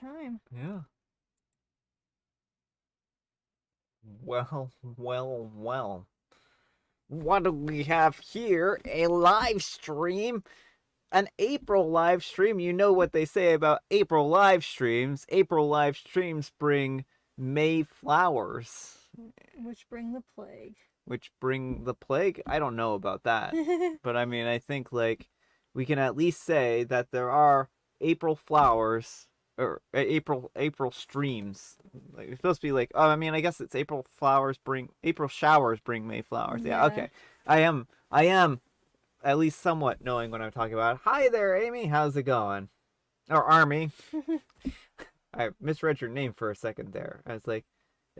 time. Yeah. Well, well, well. What do we have here? A live stream? An April live stream? You know what they say about April live streams. April live streams bring May flowers, Which bring the plague. which bring the plague? I don't know about that. But I mean, I think, like, we can at least say that there are April flowers or April streams. Like, it's supposed to be like, oh, I mean, I guess it's April showers bring May flowers. Yeah, Yeah. okay. I am at least somewhat knowing what I'm talking about. Hi there, Amy. How's it going? Or Army. I misread your name for a second there. I was like,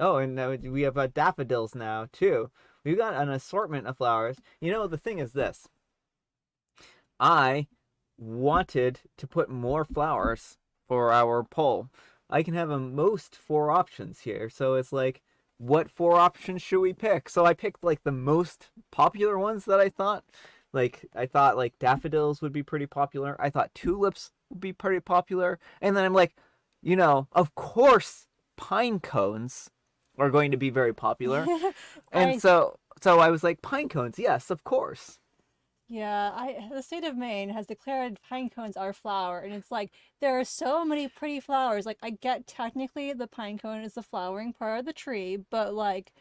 oh, and we have daffodils now too. We've got an assortment of flowers. You know, the thing is this. I wanted to put more flowers for our poll. I can have a most four options here. So it's like, what four options should we pick? So I picked like the most popular ones that I thought. Like, I thought like daffodils would be pretty popular. I thought tulips would be pretty popular. And then I'm like, of course pine cones are going to be very popular. And I so I was like, pine cones, yes, of course. the state of Maine has declared pine cones are flower, and it's like there are so many pretty flowers. Like I get technically the pine cone is the flowering part of the tree, but like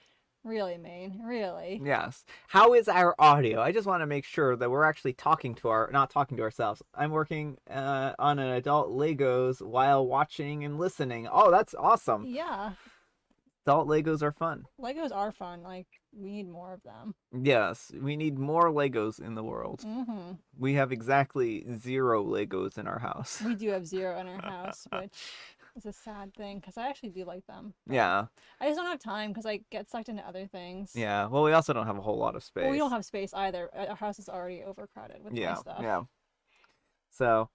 really, Maine, really. Yes. How is our audio? I just want to make sure that we're actually not talking to ourselves. I'm working on an adult Legos while watching and listening. Oh, that's awesome. Yeah, Adult Legos are fun. Legos are fun. Like we need more of them. Yes, we need more Legos in the world. Mm-hmm. We have exactly 0 Legos in our house. We do have 0 in our house, which is a sad thing because I actually do like them. Yeah. I just don't have time because I get sucked into other things. Yeah. Well, we also don't have a whole lot of space. Well, we don't have space either. Our house is already overcrowded with my Yeah. stuff. Yeah. So,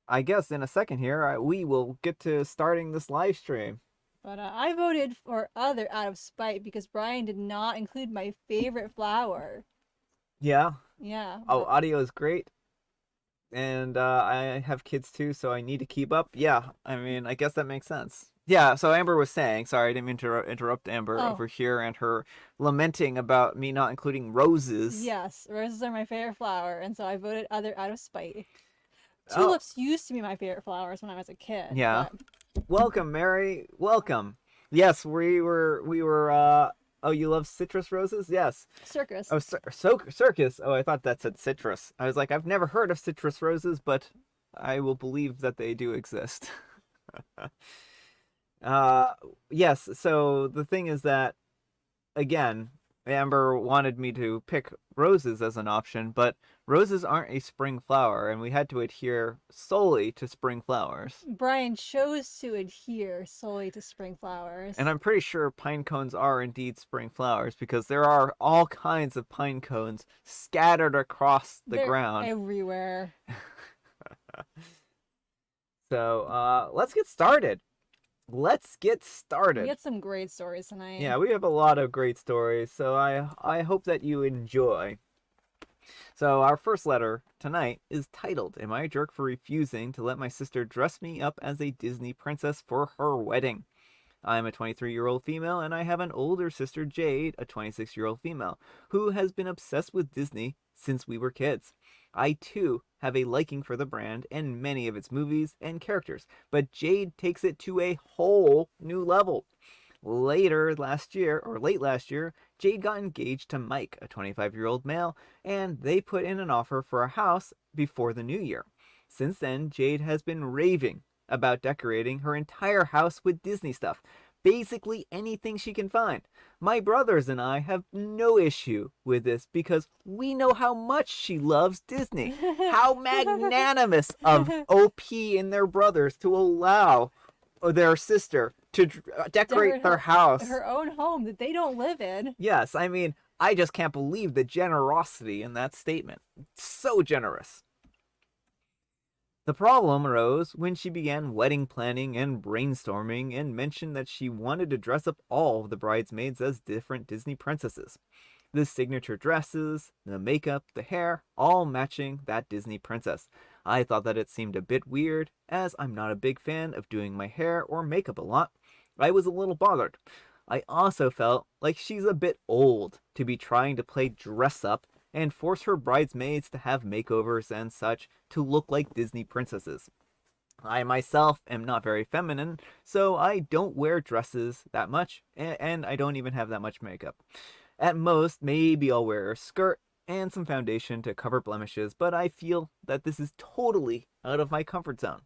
I guess in a second here, we will get to starting this live stream. But I voted for other out of spite because Brian did not include my favorite flower. Yeah. Yeah. Oh, audio is great. And I have kids too, so I need to keep up. Yeah, I mean, I guess that makes sense. Yeah, so Amber was saying, sorry, I didn't mean to interrupt Amber over here and her lamenting about me not including roses. Yes, roses are my favorite flower, and so I voted other out of spite. Oh. Tulips used to be my favorite flowers when I was a kid. Yeah. But... Welcome, Mary. Welcome. Yes, we were oh, you love citrus roses? Yes. Circus. Oh, circus. Oh, I thought that said citrus. I was like, I've never heard of citrus roses, but I will believe that they do exist. Yes, so the thing is that, again, Amber wanted me to pick roses as an option, but roses aren't a spring flower, and we had to adhere solely to spring flowers. Brian chose to adhere solely to spring flowers. And I'm pretty sure pine cones are indeed spring flowers, because there are all kinds of pine cones scattered across the They're ground. everywhere. So, let's get started. Let's get started. We get some great stories tonight. Yeah, we have a lot of great stories, so I hope that you enjoy. So our first letter tonight is titled, Am I a Jerk for Refusing to Let My Sister Dress Me Up as a Disney Princess for Her Wedding? I am a 23-year-old female, and I have an older sister, Jade, a 26-year-old female, who has been obsessed with Disney since we were kids. I, too, have a liking for the brand and many of its movies and characters, but Jade takes it to a whole new level. Late last year, Jade got engaged to Mike, a 25-year-old male, and they put in an offer for a house before the new year. Since then, Jade has been raving about decorating her entire house with Disney stuff. Basically anything she can find. My brothers and I have no issue with this because we know how much she loves Disney. How magnanimous of OP and their brothers to allow their sister to decorate their house. Her own home that they don't live in. Yes, I mean, I just can't believe the generosity in that statement. It's so generous. The problem arose when she began wedding planning and brainstorming and mentioned that she wanted to dress up all of the bridesmaids as different Disney princesses. The signature dresses, the makeup, the hair, all matching that Disney princess. I thought that it seemed a bit weird, as I'm not a big fan of doing my hair or makeup a lot. I was a little bothered. I also felt like she's a bit old to be trying to play dress up and force her bridesmaids to have makeovers and such to look like Disney princesses. I myself am not very feminine, so I don't wear dresses that much, and I don't even have that much makeup. At most, maybe I'll wear a skirt and some foundation to cover blemishes, but I feel that this is totally out of my comfort zone.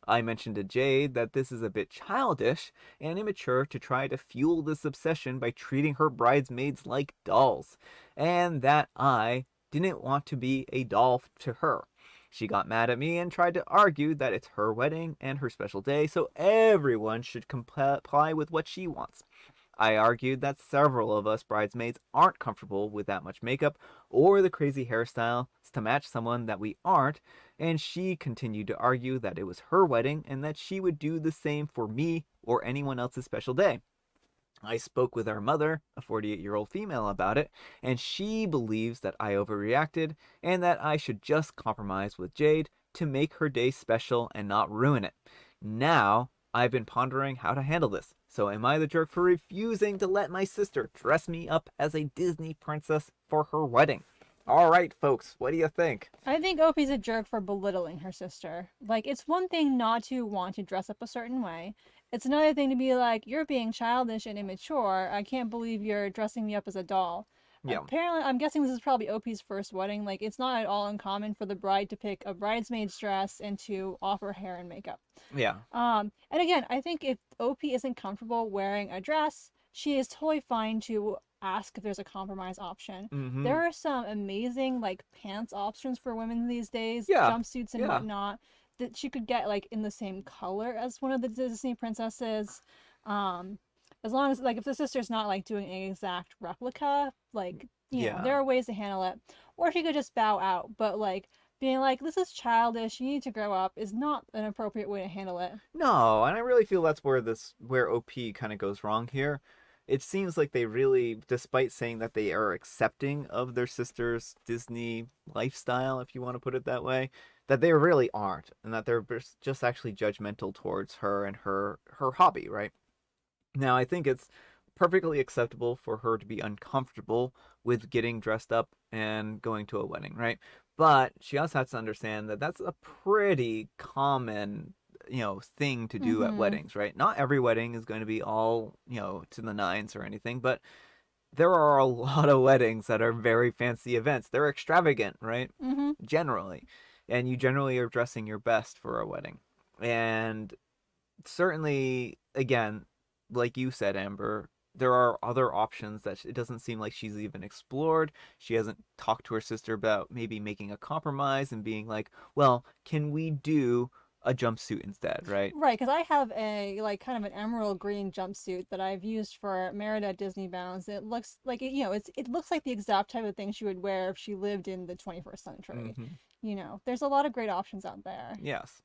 I mentioned to Jade that this is a bit childish and immature to try to fuel this obsession by treating her bridesmaids like dolls, and that I didn't want to be a doll to her. She got mad at me and tried to argue that it's her wedding and her special day, so everyone should comply with what she wants. I argued that several of us bridesmaids aren't comfortable with that much makeup or the crazy hairstyle to match someone that we aren't, and she continued to argue that it was her wedding and that she would do the same for me or anyone else's special day. I spoke with our mother, a 48-year-old female, about it, and she believes that I overreacted and that I should just compromise with Jade to make her day special and not ruin it. Now, I've been pondering how to handle this. So am I the jerk for refusing to let my sister dress me up as a Disney princess for her wedding? All right, folks, what do you think? I think Opie's a jerk for belittling her sister. Like, it's one thing not to want to dress up a certain way. It's another thing to be like, you're being childish and immature. I can't believe you're dressing me up as a doll. Yeah. Apparently, I'm guessing this is probably Opie's first wedding. Like, it's not at all uncommon for the bride to pick a bridesmaid's dress and to offer hair and makeup. Yeah. And again, I think if Opie isn't comfortable wearing a dress, she is totally fine to ask if there's a compromise option. Mm-hmm. There are some amazing like pants options for women these days, Yeah. jumpsuits and whatnot, that she could get like in the same color as one of the Disney princesses. As long as like if the sister's not like doing an exact replica, like you know, there are ways to handle it. Or she could just bow out, but like being like, this is childish, you need to grow up, is not an appropriate way to handle it. No, and I really feel that's where OP kind of goes wrong here. It seems like they really, despite saying that they are accepting of their sister's Disney lifestyle, if you want to put it that way, that they really aren't, and that they're just actually judgmental towards her and her hobby, right? Now, I think it's perfectly acceptable for her to be uncomfortable with getting dressed up and going to a wedding, right? But she also has to understand that that's a pretty common thing to do at weddings, right? Not every wedding is going to be all to the nines or anything, but there are a lot of weddings that are very fancy events. They're extravagant, right? Generally, and you generally are dressing your best for a wedding. And certainly, again, like you said, Amber, there are other options that it doesn't seem like she's even explored. She hasn't talked to her sister about maybe making a compromise and being like, well, can we do a jumpsuit instead, right? Right, because I have a like kind of an emerald green jumpsuit that I've used for Merida at Disney Bounds. It looks like it looks like the exact type of thing she would wear if she lived in the 21st century. There's a lot of great options out there. Yes.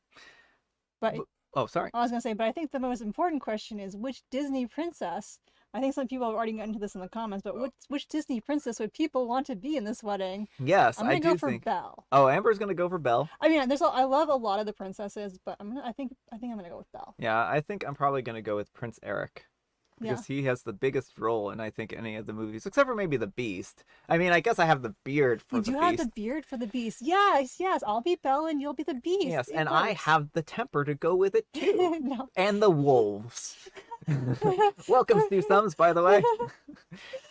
But oh, sorry. I was gonna say, but I think the most important question is which Disney princess. I think some people have already gotten into this in the comments, but which Disney princess would people want to be in this wedding? Yes, I'm gonna go for think Belle. Oh, Amber's gonna go for Belle. I mean, I love a lot of the princesses, but I think I'm gonna go with Belle. Yeah, I think I'm probably gonna go with Prince Eric. Because he has the biggest role in, I think, any of the movies, except for maybe the Beast. I mean, I guess I have the beard for the Beast. You do have the beard for the Beast. Yes. I'll be Belle and you'll be the Beast. Yes, and I have the temper to go with it too. No. And the wolves. Welcome, Stu Thumbs, by the way.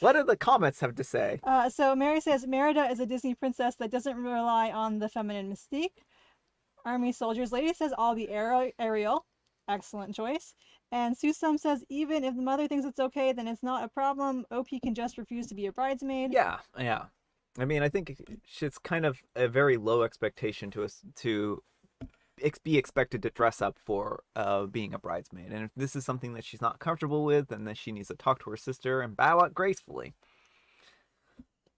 What do the comments have to say? So Mary says, Merida is a Disney princess that doesn't rely on the feminine mystique. Army Soldiers Lady says, I'll be Ariel. Excellent choice. And Susum says, even if the mother thinks it's okay, then it's not a problem. OP can just refuse to be a bridesmaid. Yeah. I mean, I think it's kind of a very low expectation to us to be expected to dress up for being a bridesmaid. And if this is something that she's not comfortable with, then she needs to talk to her sister and bow out gracefully.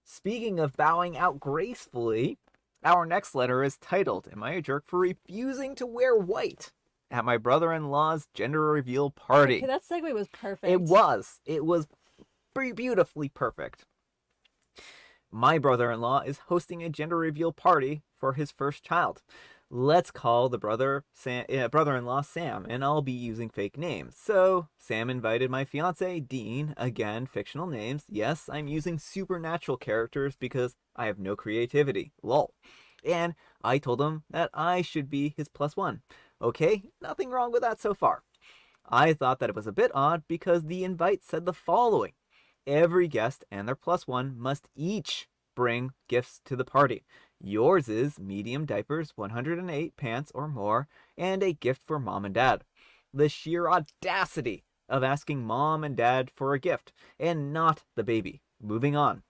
Speaking of bowing out gracefully, our next letter is titled, Am I a Jerk for Refusing to Wear White at My Brother-in-Law's Gender Reveal Party? Okay, that segue was perfect. It was beautifully perfect. My brother-in-law is hosting a gender reveal party for his first child. Let's call the brother-in-law Sam, and I'll be using fake names. So Sam invited my fiance Dean, again fictional names. Yes, I'm using supernatural characters because I have no creativity. Lol. And I told him that I should be his plus one. Okay, nothing wrong with that so far. I thought that it was a bit odd because the invite said the following: every guest and their plus one must each bring gifts to the party. Yours is medium diapers, 108 pants or more, and a gift for mom and dad. The sheer audacity of asking mom and dad for a gift, and not the baby. Moving on.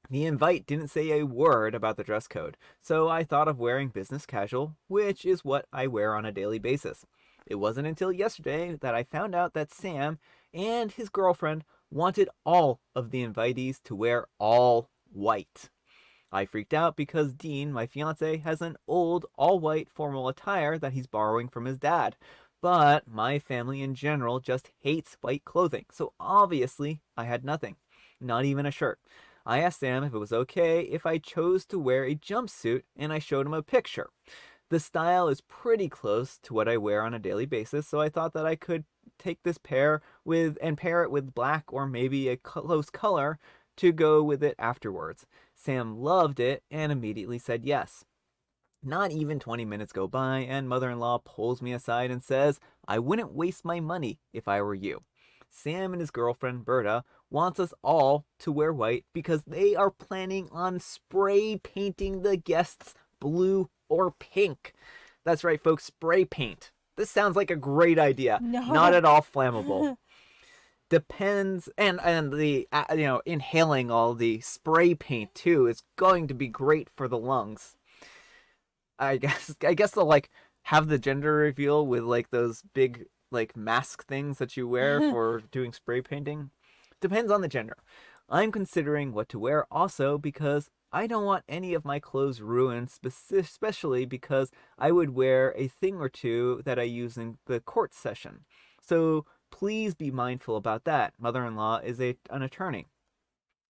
The invite didn't say a word about the dress code, so I thought of wearing business casual, which is what I wear on a daily basis. It wasn't until yesterday that I found out that Sam and his girlfriend wanted all of the invitees to wear all white. I freaked out because Dean, my fiance, has an old all-white formal attire that he's borrowing from his dad. But my family in general just hates white clothing, so obviously I had nothing. Not even a shirt. I asked Sam if it was okay if I chose to wear a jumpsuit, and I showed him a picture. The style is pretty close to what I wear on a daily basis, so I thought that I could take this pair and pair it with black or maybe a close color to go with it afterwards. Sam loved it and immediately said yes. Not even 20 minutes go by, and mother-in-law pulls me aside and says, I wouldn't waste my money if I were you. Sam and his girlfriend Berta wants us all to wear white because they are planning on spray painting the guests blue or pink. That's right, folks, spray paint. This sounds like a great idea. Not No. at all flammable. Depends, and the inhaling all the spray paint too is going to be great for the lungs. I guess they'll like have the gender reveal with like those big like mask things that you wear for doing spray painting. Depends on the gender. I'm considering what to wear also because I don't want any of my clothes ruined, especially because I would wear a thing or two that I use in the court session. So please be mindful about that. Mother-in-law is an attorney.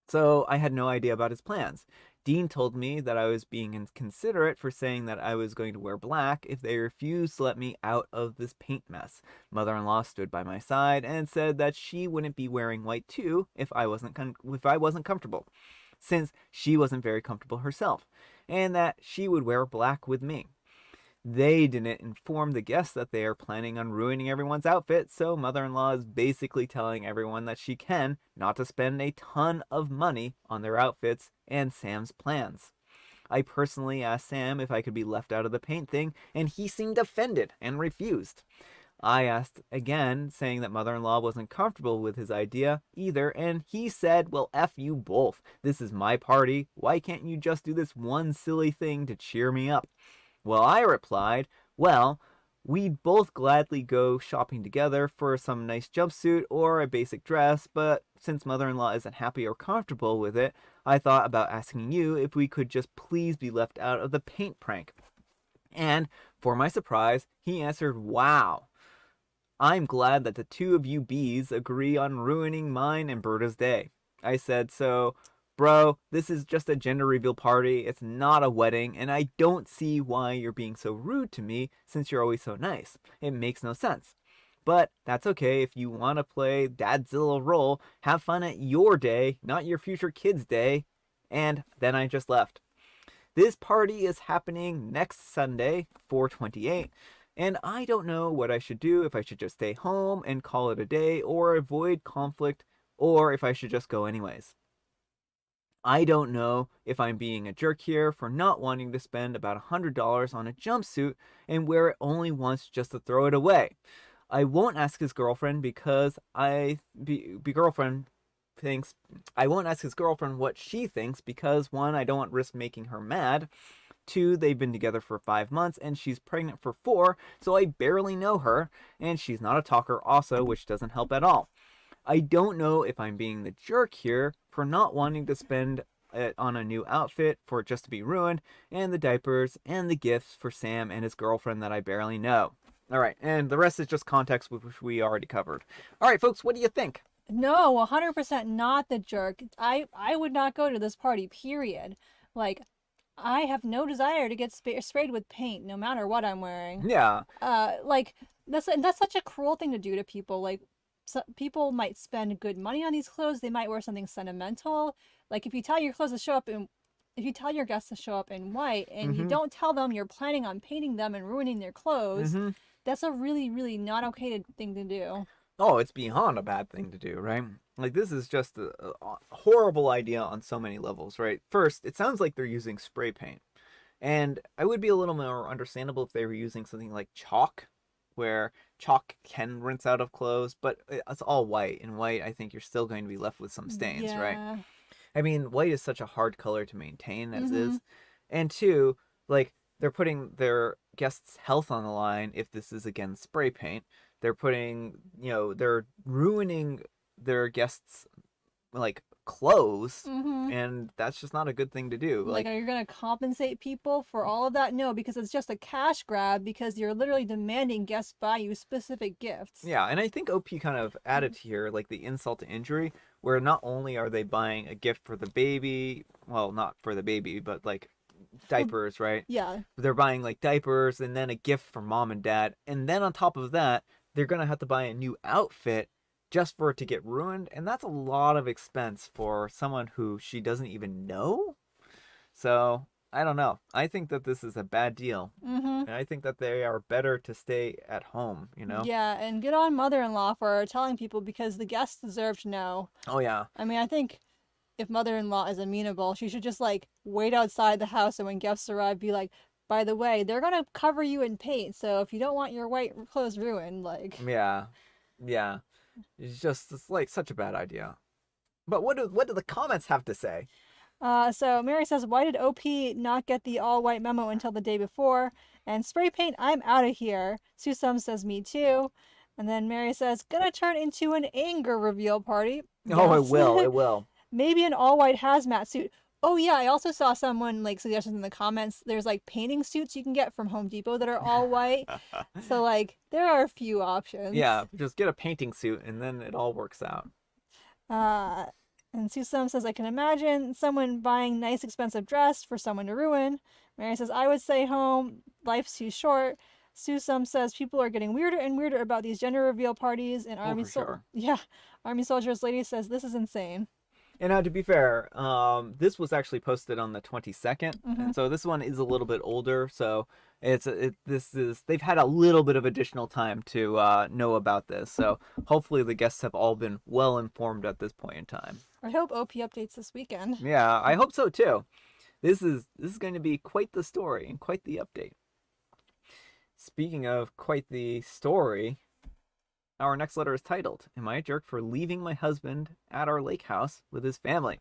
So I had no idea about his plans. Dean told me that I was being inconsiderate for saying that I was going to wear black if they refused to let me out of this paint mess. Mother-in-law stood by my side and said that she wouldn't be wearing white too if I wasn't comfortable, since she wasn't very comfortable herself, and that she would wear black with me. They didn't inform the guests that they are planning on ruining everyone's outfit, so mother-in-law is basically telling everyone that she can not to spend a ton of money on their outfits and Sam's plans. I personally asked Sam if I could be left out of the paint thing, and he seemed offended and refused. I asked again, saying that mother-in-law wasn't comfortable with his idea either, and he said, well, F you both. This is my party. Why can't you just do this one silly thing to cheer me up? Well, I replied, well, we'd both gladly go shopping together for some nice jumpsuit or a basic dress, but since mother-in-law isn't happy or comfortable with it, I thought about asking you if we could just please be left out of the paint prank. And, for my surprise, he answered, wow. I'm glad that the two of you bees agree on ruining mine and Berta's day. I said, so, bro, this is just a gender reveal party. It's not a wedding, and I don't see why you're being so rude to me since you're always so nice. It makes no sense. But that's okay if you want to play Dadzilla role. Have fun at your day, not your future kid's day. And then I just left. This party is happening next Sunday, 4/28. And I don't know what I should do, if I should just stay home and call it a day or avoid conflict, or if I should just go anyways. I don't know if I'm being a jerk here for not wanting to spend about $100 on a jumpsuit and wear it only once just to throw it away. I won't ask his girlfriend because I won't ask his girlfriend what she thinks because, one, I don't want risk making her mad. Two, they've been together for 5 months and she's pregnant for 4, so I barely know her, and she's not a talker also, which doesn't help at all. I don't know if I'm being the jerk here for not wanting to spend it on a new outfit for it just to be ruined, and the diapers and the gifts for Sam and his girlfriend that I barely know. Alright, and the rest is just context which we already covered. Alright, folks, what do you think? No, 100% not the jerk. I would not go to this party, period. Like, I have no desire to get sprayed with paint, no matter what I'm wearing. Yeah. Like that's such a cruel thing to do to people. Like, people might spend good money on these clothes. They might wear something sentimental. Like, if you tell your guests to show up in white and you Mm-hmm. don't tell them you're planning on painting them and ruining their clothes, Mm-hmm. that's a really, really not okay thing to do. Oh, it's beyond a bad thing to do, right? Like, this is just a horrible idea on so many levels, right? First, it sounds like they're using spray paint. And I would be a little more understandable if they were using something like chalk, where chalk can rinse out of clothes, but it's all white. And white, I think you're still going to be left with some stains, right? Yeah. I mean, white is such a hard color to maintain as Mm-hmm. is. And two, like, they're putting their guests' health on the line if this is again spray paint. They're putting, they're ruining their guests' like clothes, Mm-hmm. and that's just not a good thing to do. Like, Like, are you gonna compensate people for all of that? No, because it's just a cash grab because you're literally demanding guests buy you specific gifts. yeah, and I think OP kind of added here like the insult to injury, where not only are they buying a gift for the baby, well, not for the baby, but like Well, diapers, right? yeah. They're buying like diapers and then a gift for mom and dad, and then on top of that, they're gonna have to buy a new outfit just for it to get ruined, and that's a lot of expense for someone who she doesn't even know. So I don't know. I think that this is a bad deal, Mm-hmm. and I think that they are better to stay at home. You know? Yeah, and good on mother-in-law for telling people because the guests deserve to know. Oh yeah. I mean, I think if mother-in-law is amenable, she should just like wait outside the house and when guests arrive, be like, by the way, they're gonna cover you in paint, so if you don't want your white clothes ruined, like. Yeah. Yeah. It's like such a bad idea. But what do the comments have to say? So Mary says, why did OP not get the all white memo until the day before? And spray paint, I'm out of here. Susum says, me too. And then Mary says, gonna turn into an anger reveal party. Oh, it Yes. will. It will. Maybe an all white hazmat suit. Oh yeah, I also saw someone like suggestions in the comments. There's like painting suits you can get from Home Depot that are all white. So like there are a few options. Yeah, just get a painting suit and then it all works out. Uh, and Susum says, I can imagine someone buying nice expensive dress for someone to ruin. Mary says, I would stay home. Life's too short. Susum says people are getting weirder and weirder about these gender reveal parties. And Oh, for sure. yeah, Army Soldiers Lady says this is insane. And now, to be fair, this was actually posted on the 22nd, Mm-hmm. and so this one is a little bit older. So they've had a little bit of additional time to know about this. So hopefully the guests have all been well informed at this point in time. I hope OP updates this weekend. Yeah, I hope so too. This is going to be quite the story and quite the update. Speaking of quite the story, our next letter is titled, Am I a Jerk for Leaving My Husband at Our Lake House with His Family?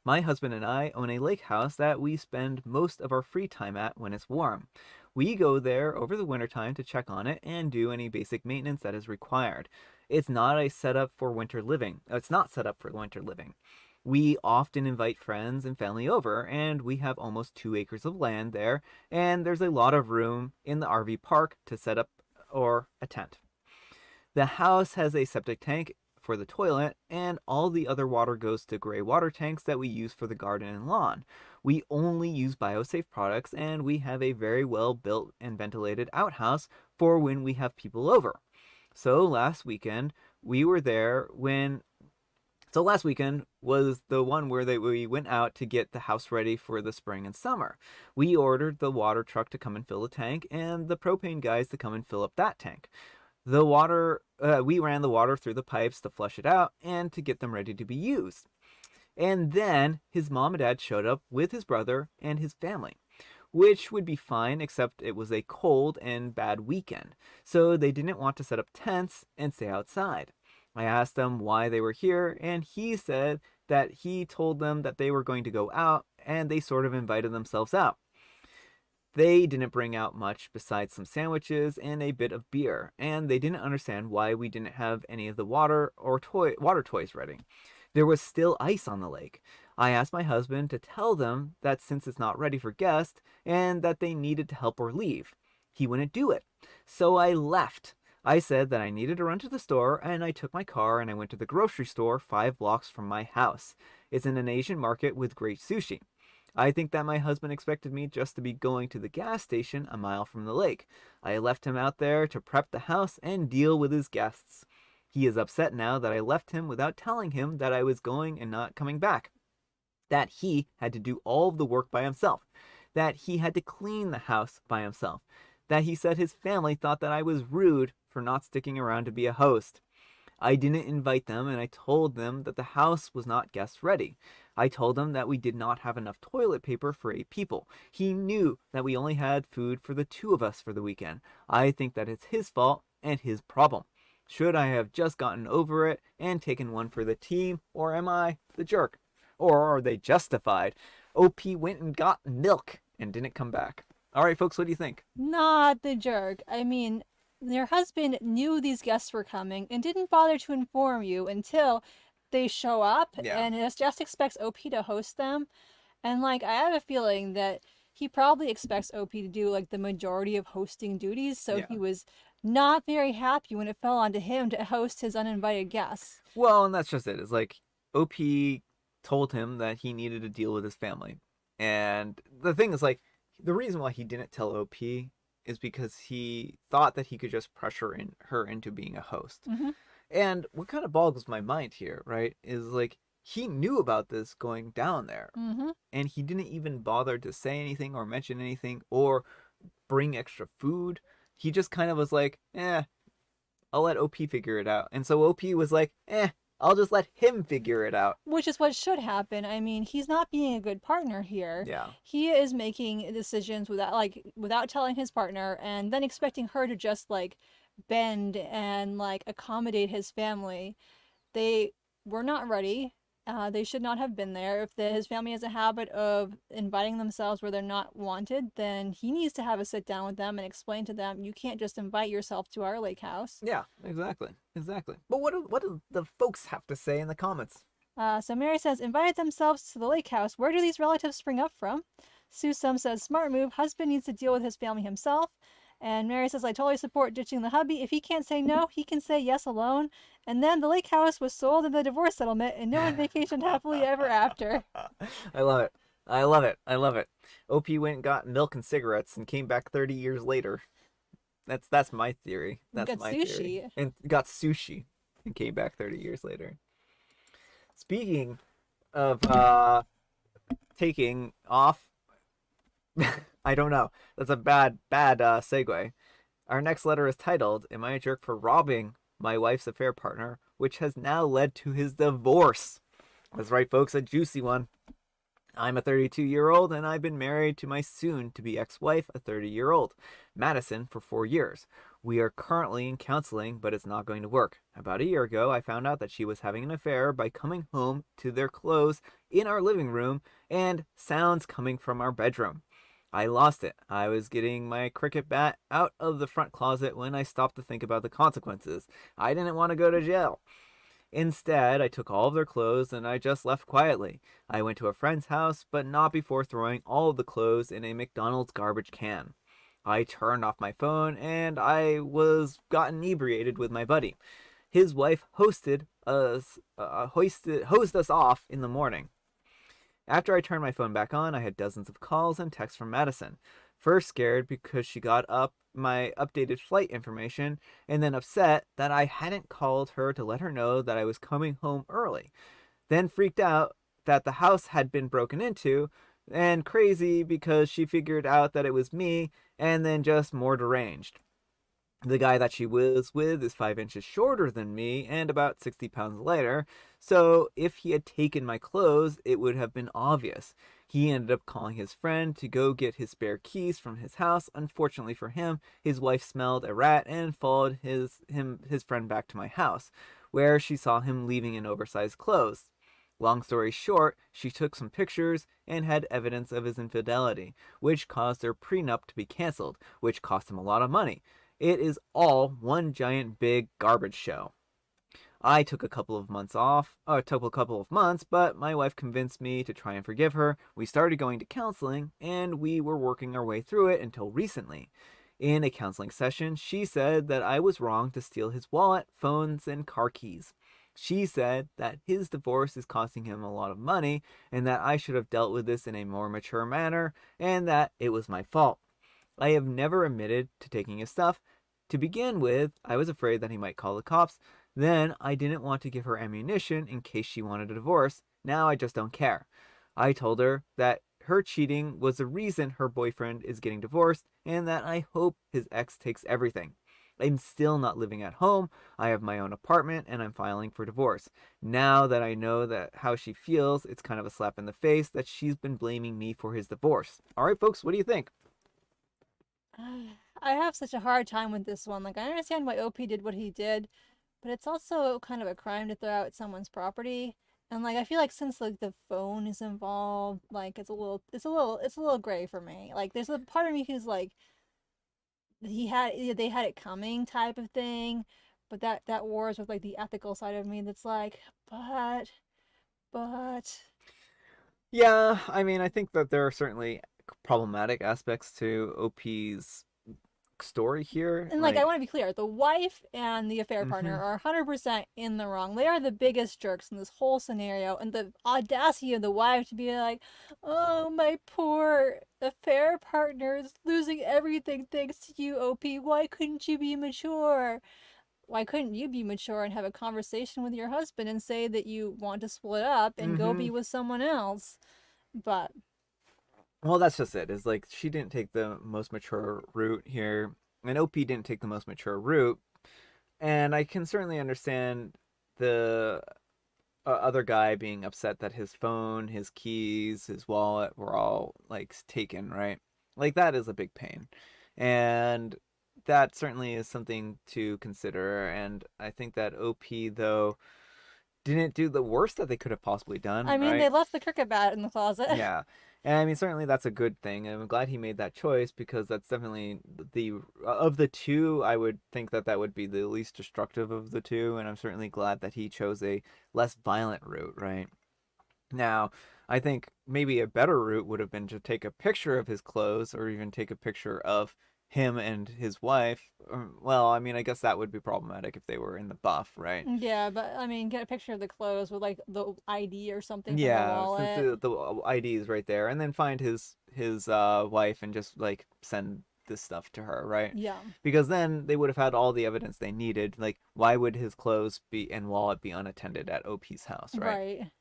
My husband and I own a lake house that we spend most of our free time at when it's warm. We go there over the wintertime to check on it and do any basic maintenance that is required. It's not set up for winter living. It's not set up for winter living. We often invite friends and family over, and we have almost 2 acres of land there, and there's a lot of room in the RV park to set up or a tent. The house has a septic tank for the toilet, and all the other water goes to gray water tanks that we use for the garden and lawn. We only use biosafe products, and we have a very well built and ventilated outhouse for when we have people over. So last weekend was the one where we went out to get the house ready for the spring and summer. We ordered the water truck to come and fill the tank, and the propane guys to come and fill up that tank. We ran the water through the pipes to flush it out and to get them ready to be used. And then his mom and dad showed up with his brother and his family, which would be fine except it was a cold and bad weekend, so they didn't want to set up tents and stay outside. I asked them why they were here, and he said that he told them that they were going to go out, and they sort of invited themselves out. They didn't bring out much besides some sandwiches and a bit of beer, and they didn't understand why we didn't have any of the water toys ready. There was still ice on the lake. I asked my husband to tell them that since it's not ready for guests and that they needed to help or leave. He wouldn't do it. So I left. I said that I needed to run to the store, and I took my car and I went to the grocery store 5 blocks from my house. It's in an Asian market with great sushi. I think that my husband expected me just to be going to the gas station a mile from the lake. I left him out there to prep the house and deal with his guests. He is upset now that I left him without telling him that I was going and not coming back. That he had to do all of the work by himself. That he had to clean the house by himself. That he said his family thought that I was rude for not sticking around to be a host. I didn't invite them, and I told them that the house was not guest ready. I told him that we did not have enough toilet paper for 8 people. He knew that we only had food for the 2 of us for the weekend. I think that it's his fault and his problem. Should I have just gotten over it and taken one for the team, or am I the jerk? Or are they justified? OP went and got milk and didn't come back. All right, folks, what do you think? Not the jerk. I mean, your husband knew these guests were coming and didn't bother to inform you until they show up, Yeah. and just expects OP to host them. And like, I have a feeling that he probably expects OP to do like the majority of hosting duties, so Yeah. he was not very happy when it fell onto him to host his uninvited guests. Well, and that's just it. It's like OP told him that he needed to deal with his family. And the thing is, like, the reason why he didn't tell OP is because he thought that he could just pressure her into being a host. Mm-hmm. And what kind of boggles my mind here, right, is like he knew about this going down there. Mm-hmm. And he didn't even bother to say anything or mention anything or bring extra food. He just kind of was like, I'll let OP figure it out. And so OP was like, I'll just let him figure it out. Which is what should happen. I mean, he's not being a good partner here. Yeah. He is making decisions without telling his partner, and then expecting her to just like bend and like accommodate his family. They were not ready. They should not have been there. If his family has a habit of inviting themselves where they're not wanted, then he needs to have a sit down with them and explain to them, you can't just invite yourself to our lake house. Yeah, exactly. But what do the folks have to say in the comments? So Mary says, invited themselves to the lake house. Where do these relatives spring up from? Sue Sum says, smart move. Husband needs to deal with his family himself. And Mary says, I totally support ditching the hubby. If he can't say no, he can say yes alone. And then the lake house was sold in the divorce settlement, and no one vacationed happily ever after. I love it. OP went and got milk and cigarettes and came back 30 years later. That's my theory. That's Got my sushi. theory. And got sushi and came back 30 years later. Speaking of taking off, I don't know. That's a bad segue. Our next letter is titled, Am I a Jerk for Robbing My Wife's Affair Partner, which has now led to his divorce. That's right, folks, a juicy one. I'm a 32-year-old, and I've been married to my soon-to-be ex-wife, a 30-year-old, Madison, for 4 years. We are currently in counseling, but it's not going to work. About a year ago, I found out that she was having an affair by coming home to their clothes in our living room and sounds coming from our bedroom. I lost it. I was getting my cricket bat out of the front closet when I stopped to think about the consequences. I didn't want to go to jail. Instead, I took all of their clothes and I just left quietly. I went to a friend's house, but not before throwing all of the clothes in a McDonald's garbage can. I turned off my phone and I got inebriated with my buddy. His wife hosed us off in the morning. After I turned my phone back on, I had dozens of calls and texts from Madison. First scared because she got up my updated flight information, and then upset that I hadn't called her to let her know that I was coming home early. Then freaked out that the house had been broken into, and crazy because she figured out that it was me, and then just more deranged. The guy that she was with is 5 inches shorter than me and about 60 pounds lighter, so if he had taken my clothes, it would have been obvious. He ended up calling his friend to go get his spare keys from his house. Unfortunately for him, his wife smelled a rat and followed his friend back to my house, where she saw him leaving in oversized clothes. Long story short, she took some pictures and had evidence of his infidelity, which caused their prenup to be canceled, which cost him a lot of money. It is all one giant big garbage show. I took a couple of months, but my wife convinced me to try and forgive her. We started going to counseling, and we were working our way through it until recently. In a counseling session, she said that I was wrong to steal his wallet, phones, and car keys. She said that his divorce is costing him a lot of money and that I should have dealt with this in a more mature manner and that it was my fault. I have never admitted to taking his stuff. To begin with, I was afraid that he might call the cops. Then I didn't want to give her ammunition in case she wanted a divorce. Now I just don't care. I told her that her cheating was the reason her boyfriend is getting divorced and that I hope his ex takes everything. I'm still not living at home. I have my own apartment and I'm filing for divorce. Now that I know that how she feels, it's kind of a slap in the face that she's been blaming me for his divorce. All right, folks, what do you think? I have such a hard time with this one. Like, I understand why OP did what he did, but it's also kind of a crime to throw out someone's property. And like, I feel like since like the phone is involved, like it's a little gray for me. Like, there's a part of me who's like, they had it coming type of thing, but that wars with like the ethical side of me that's like, but. Yeah, I mean, I think that there are certainly problematic aspects to OP's story here. And like, I want to be clear, the wife and the affair partner Mhm. are 100% in the wrong. They are the biggest jerks in this whole scenario, and the audacity of the wife to be like, "Oh, my poor affair partner is losing everything thanks to you, OP. Why couldn't you be mature? Why couldn't you be mature and have a conversation with your husband and say that you want to split up and go be Mhm. with someone else?" But Well, that's just it. Is like she didn't take the most mature route here, and OP didn't take the most mature route. And I can certainly understand the other guy being upset that his phone, his keys, his wallet were all like taken, right? Like that is a big pain. And that certainly is something to consider. And I think that OP though didn't do the worst that they could have possibly I done, mean, they right? left the cricket bat in the closet. Yeah. And I mean, certainly that's a good thing. And I'm glad he made that choice because that's definitely the, of the two, I would think that that would be the least destructive of the two. And I'm certainly glad that he chose a less violent route, right? Now, I think maybe a better route would have been to take a picture of his clothes or even take a picture of him and his wife. Well, I mean, I guess that would be problematic if they were in the buff, right? Yeah, but I mean, get a picture of the clothes with like the ID or something from the Yeah, since wallet. the ID is right there, and then find his wife and just like send this stuff to her, right? Yeah, Because then they would have had all the evidence they needed. Like, why would his clothes be and wallet be unattended at OP's house, right? right.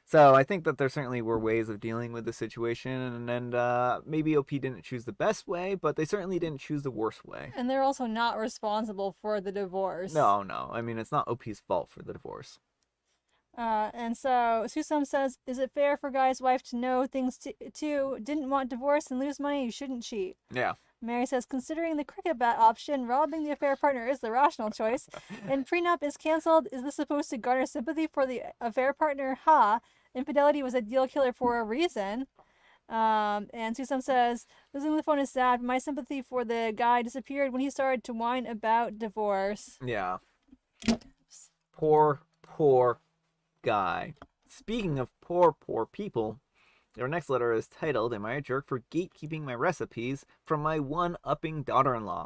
So I think that there certainly were ways of dealing with the situation, and maybe OP didn't choose the best way, but they certainly didn't choose the worst way. And they're also not responsible for the divorce. No, no, I mean it's not OP's fault for the divorce. And so Susum says, "Is it fair for guy's wife to know things too? Didn't want divorce and lose money? You shouldn't cheat." Yeah. Mary says, "Considering the cricket bat option, robbing the affair partner is the rational choice. And prenup is canceled. Is this supposed to garner sympathy for the affair partner? Ha! Infidelity was a deal killer for a reason." And Susum says, "Losing the phone is sad. My sympathy for the guy disappeared when he started to whine about divorce." Yeah. Poor, poor guy. Speaking of poor, poor people, our next letter is titled, "Am I a jerk for gatekeeping my recipes from my one-upping daughter-in-law?"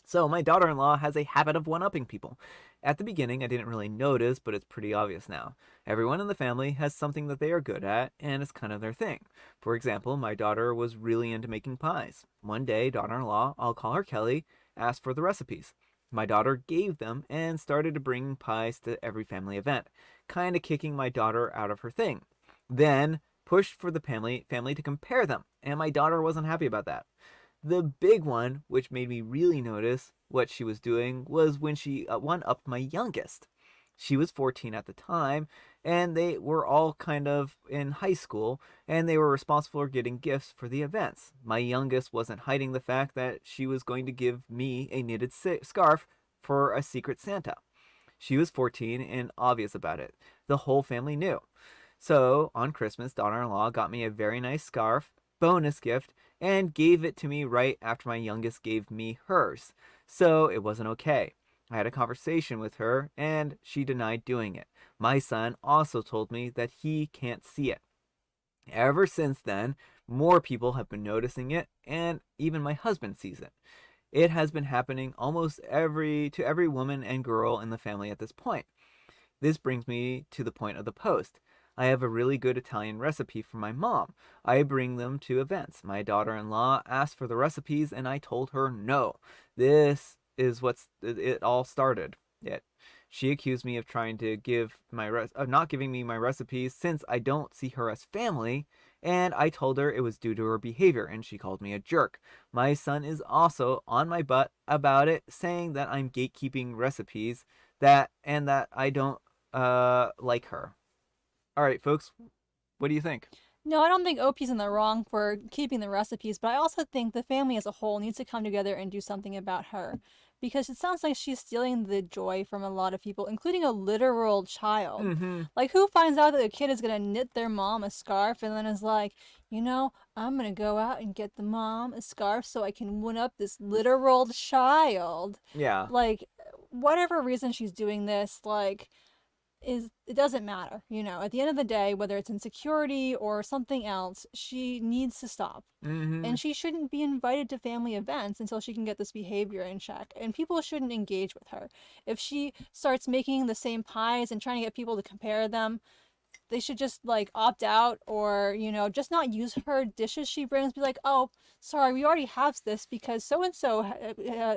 So, my daughter-in-law has a habit of one-upping people. At the beginning, I didn't really notice, but it's pretty obvious now. Everyone in the family has something that they are good at, and it's kind of their thing. For example, my daughter was really into making pies. One day, daughter-in-law, I'll call her Kelly, asked for the recipes. My daughter gave them and started bringing pies to every family event, kind of kicking my daughter out of her thing. Then pushed for the family to compare them, and my daughter wasn't happy about that. The big one, which made me really notice what she was doing, was when she one-upped my youngest. She was 14 at the time, and they were all kind of in high school, and they were responsible for getting gifts for the events. My youngest wasn't hiding the fact that she was going to give me a knitted scarf for a secret Santa. She was 14 and obvious about it. The whole family knew. So, on Christmas, daughter-in-law got me a very nice scarf, bonus gift, and gave it to me right after my youngest gave me hers. So, it wasn't okay. I had a conversation with her, and she denied doing it. My son also told me that he can't see it. Ever since then, more people have been noticing it, and even my husband sees it. It has been happening almost to every woman and girl in the family at this point. This brings me to the point of the post. I have a really good Italian recipe from my mom. I bring them to events. My daughter-in-law asked for the recipes and I told her no. This is what's it all started. It. She accused me of trying to of not giving me my recipes since I don't see her as family, and I told her it was due to her behavior and she called me a jerk. My son is also on my butt about it, saying that I'm gatekeeping recipes that I don't like her. All right, folks, what do you think? No, I don't think OP's in the wrong for keeping the recipes, but I also think the family as a whole needs to come together and do something about her. Because it sounds like she's stealing the joy from a lot of people, including a literal child. Mm-hmm. Like, who finds out that the kid is going to knit their mom a scarf and then is like, I'm going to go out and get the mom a scarf so I can win up this literal child? Yeah. Like, whatever reason she's doing this, like, it doesn't matter, at the end of the day, whether it's insecurity or something else, she needs to stop, Mm-hmm. and she shouldn't be invited to family events until she can get this behavior in check, and people shouldn't engage with her. If she starts making the same pies and trying to get people to compare them, they should just like opt out, or just not use her dishes she brings. Be like, oh, sorry, we already have this because so and so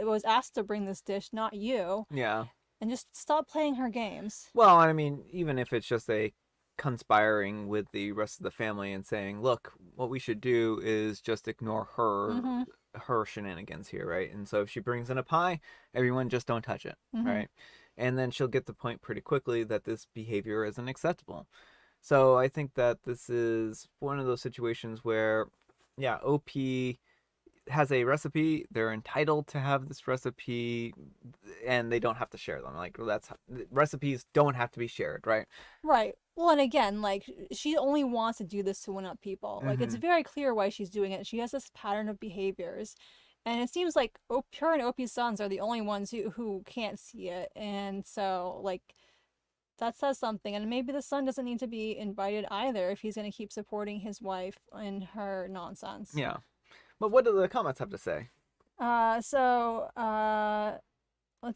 was asked to bring this dish, not you. Yeah. And just stop playing her games. Well, I mean, even if it's just a conspiring with the rest of the family and saying, look, what we should do is just ignore Mm-hmm. her shenanigans here, right? And so if she brings in a pie, everyone just don't touch it, Mm-hmm. right? And then she'll get the point pretty quickly that this behavior isn't acceptable. So I think that this is one of those situations where, yeah, OP has a recipe, they're entitled to have this recipe, and they don't have to share them. Like, that's recipes don't have to be shared, right? Right. Well, and again, like, she only wants to do this to win up people. Like, it's Mm-hmm. very clear why she's doing it. She has this pattern of behaviors. And it seems like her and Opie's sons are the only ones who can't see it. And so, like, that says something. And maybe the son doesn't need to be invited either if he's going to keep supporting his wife in her nonsense. Yeah. But what do the comments have to say? Let's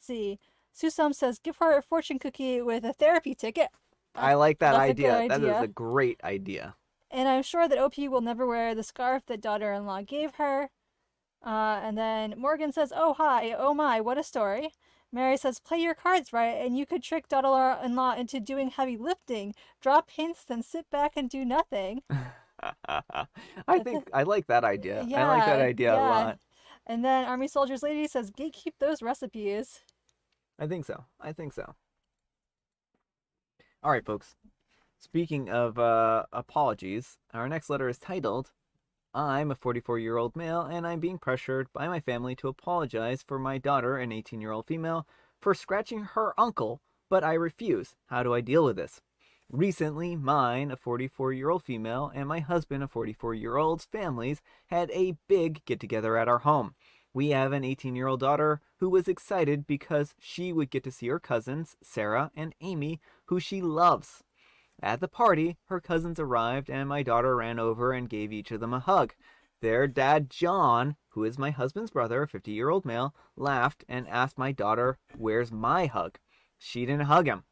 see. Susum says, give her a fortune cookie with a therapy ticket. I like that That's a good idea. That is idea. a great idea. And I'm sure that OP will never wear the scarf that daughter-in-law gave her. And then Morgan says, oh, hi. Oh, my. What a story. Mary says, play your cards right, and you could trick daughter-in-law into doing heavy lifting. Drop hints, then sit back and do nothing. I think I like that idea. I like that Yeah, idea a yeah. lot. And then Army Soldiers Lady says, gatekeep those recipes. I think so. I think so. All right, folks. Speaking of apologies, our next letter is titled, I'm a 44-year-old male and I'm being pressured by my family to apologize for my daughter, an 18-year-old female, for scratching her uncle, but I refuse. How do I deal with this? Recently, mine, a 44-year-old female, and my husband, a 44-year-old's families had a big get-together at our home. We have an 18-year-old daughter who was excited because she would get to see her cousins, Sarah and Amy, who she loves. At the party, her cousins arrived and my daughter ran over and gave each of them a hug. Their dad, John, who is my husband's brother, a 50-year-old male, laughed and asked my daughter, where's my hug? She didn't hug him.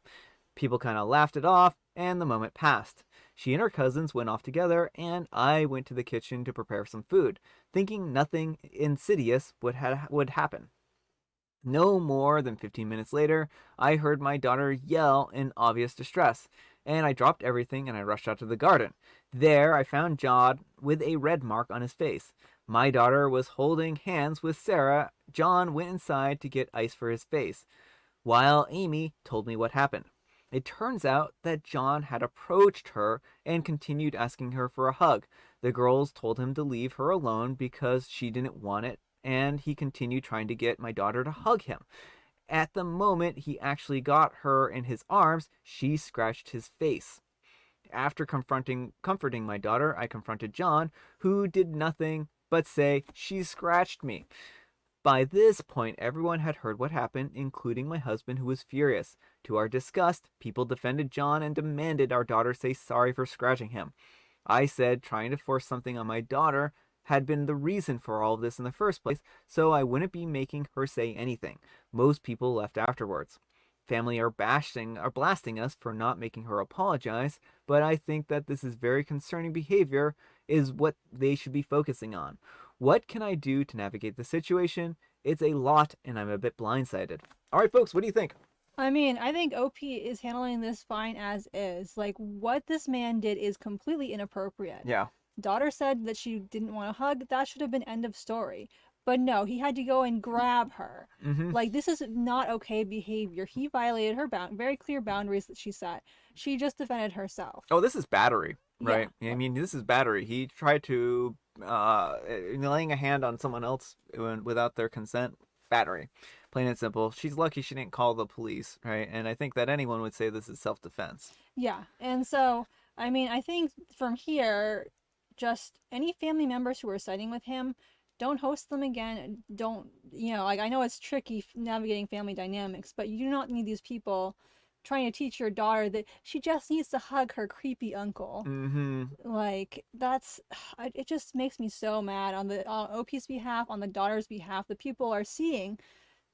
People kind of laughed it off, and the moment passed. She and her cousins went off together, and I went to the kitchen to prepare some food, thinking nothing insidious would happen. No more than 15 minutes later, I heard my daughter yell in obvious distress, and I dropped everything and I rushed out to the garden. There, I found John with a red mark on his face. My daughter was holding hands with Sarah. John went inside to get ice for his face, while Amy told me what happened. It turns out that John had approached her and continued asking her for a hug. The girls told him to leave her alone because she didn't want it, and he continued trying to get my daughter to hug him. At the moment he actually got her in his arms, she scratched his face. After comforting my daughter, I confronted John, who did nothing but say, she scratched me. By this point, everyone had heard what happened, including my husband, who was furious. To our disgust, people defended John and demanded our daughter say sorry for scratching him. I said trying to force something on my daughter had been the reason for all of this in the first place, so I wouldn't be making her say anything. Most people left afterwards. Family are blasting us for not making her apologize, but I think that this is very concerning behavior is what they should be focusing on. What can I do to navigate the situation? It's a lot and I'm a bit blindsided. All right, folks, what do you think? I mean, I think OP is handling this fine as is. Like, what this man did is completely inappropriate. Yeah. Daughter said that she didn't want to hug. That should have been end of story. But no, he had to go and grab her. Mm-hmm. Like, this is not okay behavior. He violated her very clear boundaries that she set. She just defended herself. Oh, this is battery, right? Yeah. I mean, this is battery. He tried to laying a hand on someone else without their consent. Battery, plain and simple. She's lucky she didn't call the police, right? And I think that anyone would say this is self-defense. Yeah. And so, I mean, I think from here, just any family members who are siding with him, don't host them again. Don't, like, I know it's tricky navigating family dynamics, but you do not need these people trying to teach your daughter that she just needs to hug her creepy uncle. Mm-hmm. Like, it just makes me so mad on OP's behalf, on the daughter's behalf. The people are seeing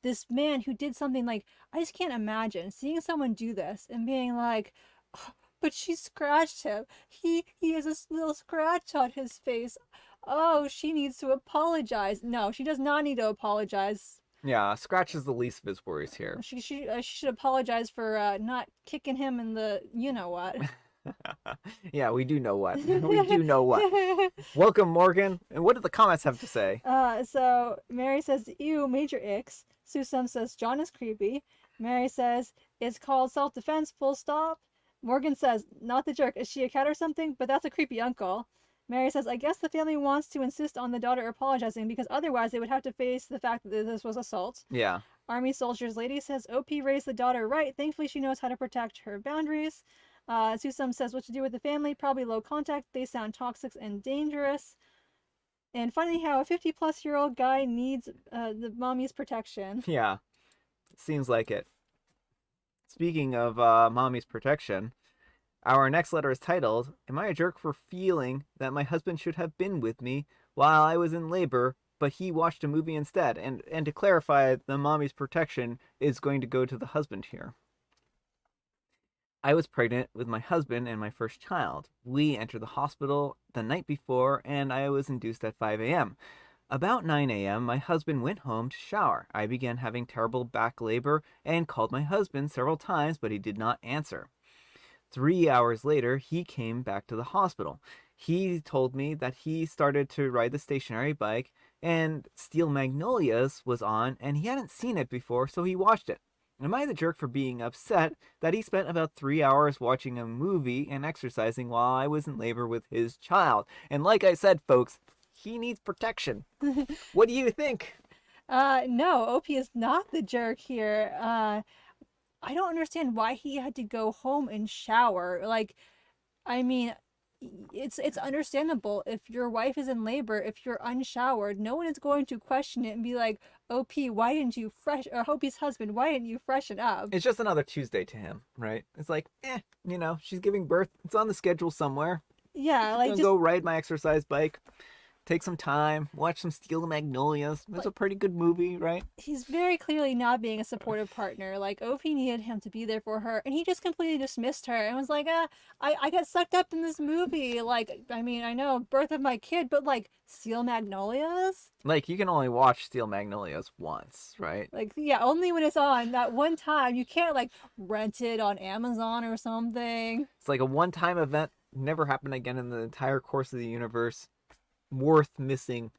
this man who did something like, I just can't imagine seeing someone do this and being like, "Oh, but she scratched him. He has a little scratch on his face. Oh, she needs to apologize." No, she does not need to apologize. Yeah, Scratch is the least of his worries here. She should apologize for not kicking him in the what. Yeah, we do know what. We do know what. Welcome, Morgan. And what did the comments have to say? So Mary says, ew, major icks. Susum says, John is creepy. Mary says, it's called self-defense, full stop. Morgan says, not the jerk. Is she a cat or something? But that's a creepy uncle. Mary says, I guess the family wants to insist on the daughter apologizing because otherwise they would have to face the fact that this was assault. Yeah. Army Soldiers Lady says, OP raised the daughter right. Thankfully, she knows how to protect her boundaries. Susum says, what to do with the family? Probably low contact. They sound toxic and dangerous. And finally, how a 50-plus-year-old guy needs the mommy's protection. Yeah. Seems like it. Speaking of mommy's protection, our next letter is titled, Am I a jerk for feeling that my husband should have been with me while I was in labor, but he watched a movie instead? And to clarify, the mommy's protection is going to go to the husband here. I was pregnant with my husband and my first child. We entered the hospital the night before, and I was induced at 5 a.m. About 9 a.m., my husband went home to shower. I began having terrible back labor and called my husband several times, but he did not answer. 3 hours later, he came back to the hospital. He told me that he started to ride the stationary bike, and Steel Magnolias was on, and he hadn't seen it before, so he watched it. Am I the jerk for being upset that he spent about 3 hours watching a movie and exercising while I was in labor with his child? And like I said, folks, he needs protection. What do you think? No, OP is not the jerk here. I don't understand why he had to go home and shower. Like, I mean, it's understandable if your wife is in labor, if you're unshowered, no one is going to question it and be like, OP, why didn't you or OP's husband, why didn't you freshen up? It's just another Tuesday to him, right? It's like, she's giving birth. It's on the schedule somewhere. Yeah, like, I'm gonna go ride my exercise bike. Take some time, watch some Steel Magnolias. It's a pretty good movie, right? He's very clearly not being a supportive partner. Like, OP needed him to be there for her, and he just completely dismissed her and was like, I got sucked up in this movie. Like, I mean, I know, birth of my kid, but like, Steel Magnolias? Like, you can only watch Steel Magnolias once, right? Like, yeah, only when it's on that one time. You can't, like, rent it on Amazon or something. It's like a one-time event, never happen again in the entire course of the universe. Worth missing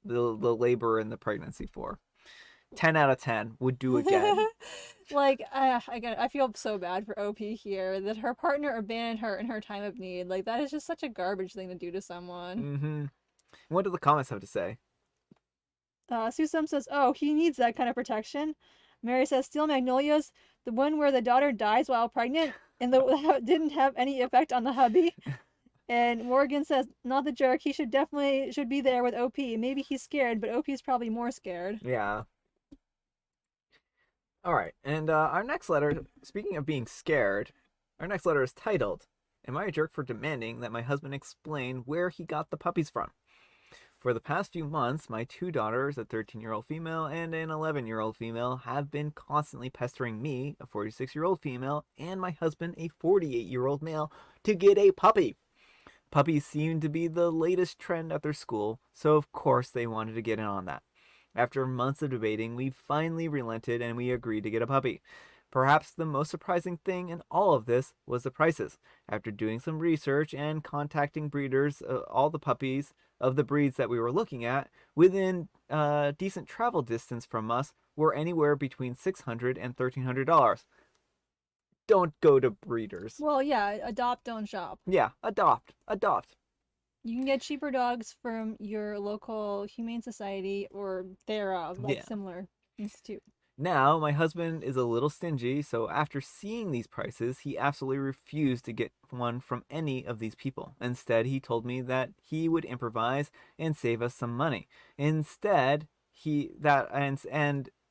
the labor and the pregnancy for. 10 out of 10 would do again. Like, I feel so bad for OP here that her partner abandoned her in her time of need. Like, that is just such a garbage thing to do to someone. Mm-hmm. What do the comments have to say? Susum says, oh, he needs that kind of protection. Mary says, Steel Magnolias, the one where the daughter dies while pregnant and didn't have any effect on the hubby. And Morgan says, not the jerk. He should be there with OP. Maybe he's scared, but OP's probably more scared. Yeah. All right. And our next letter, speaking of being scared, our next letter is titled, Am I a jerk for demanding that my husband explain where he got the puppies from? For the past few months, my two daughters, a 13-year-old female and an 11-year-old female, have been constantly pestering me, a 46-year-old female, and my husband, a 48-year-old male, to get a puppy. Puppies seem to be the latest trend at their school, so of course they wanted to get in on that. After months of debating, we finally relented and we agreed to get a puppy. Perhaps the most surprising thing in all of this was the prices. After doing some research and contacting breeders, all the puppies of the breeds that we were looking at within decent travel distance from us were anywhere between $600 and $1,300. Don't go to breeders. Well, yeah, adopt, don't shop. Yeah, adopt. You can get cheaper dogs from your local humane society or thereof, like Yeah. similar institute. Now, my husband is a little stingy, so after seeing these prices, he absolutely refused to get one from any of these people. Instead, he told me that he would improvise and save us some money. Instead, he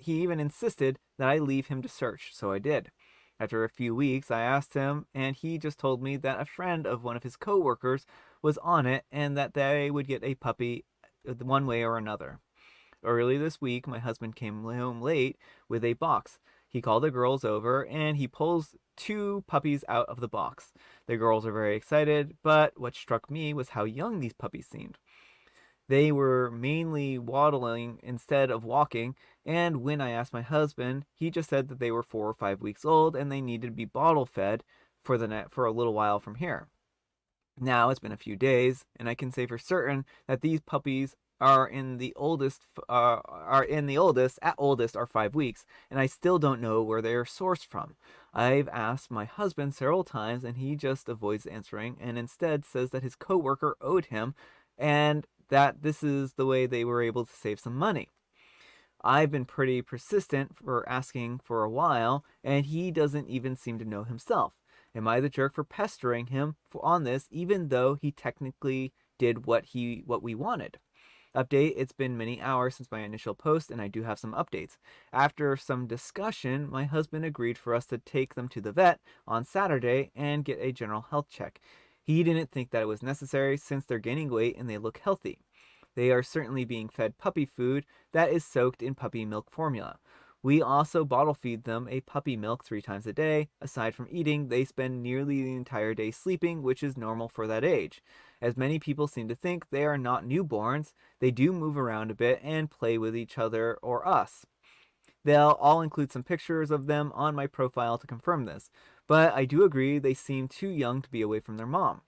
even insisted that I leave him to search, so I did. After a few weeks, I asked him, and he just told me that a friend of one of his coworkers was on it and that they would get a puppy one way or another. Early this week, my husband came home late with a box. He called the girls over and he pulls two puppies out of the box. The girls are very excited, but what struck me was how young these puppies seemed. They were mainly waddling instead of walking, and when I asked my husband, he just said that they were 4 or 5 weeks old and they needed to be bottle fed for a little while from here. Now it's been a few days, and I can say for certain that these puppies are in the oldest at oldest are 5 weeks, and I still don't know where they are sourced from. I've asked my husband several times and he just avoids answering and instead says that his coworker owed him and that this is the way they were able to save some money. I've been pretty persistent for asking for a while and he doesn't even seem to know himself. Am I the jerk for pestering him on this even though he technically did what we wanted? Update, it's been many hours since my initial post and I do have some updates. After some discussion, my husband agreed for us to take them to the vet on Saturday and get a general health check. He didn't think that it was necessary since they're gaining weight and they look healthy. They are certainly being fed puppy food that is soaked in puppy milk formula. We also bottle feed them a puppy milk 3 times a day. Aside from eating, they spend nearly the entire day sleeping, which is normal for that age. As many people seem to think, they are not newborns. They do move around a bit and play with each other or us. I'll include some pictures of them on my profile to confirm this, but I do agree they seem too young to be away from their mom.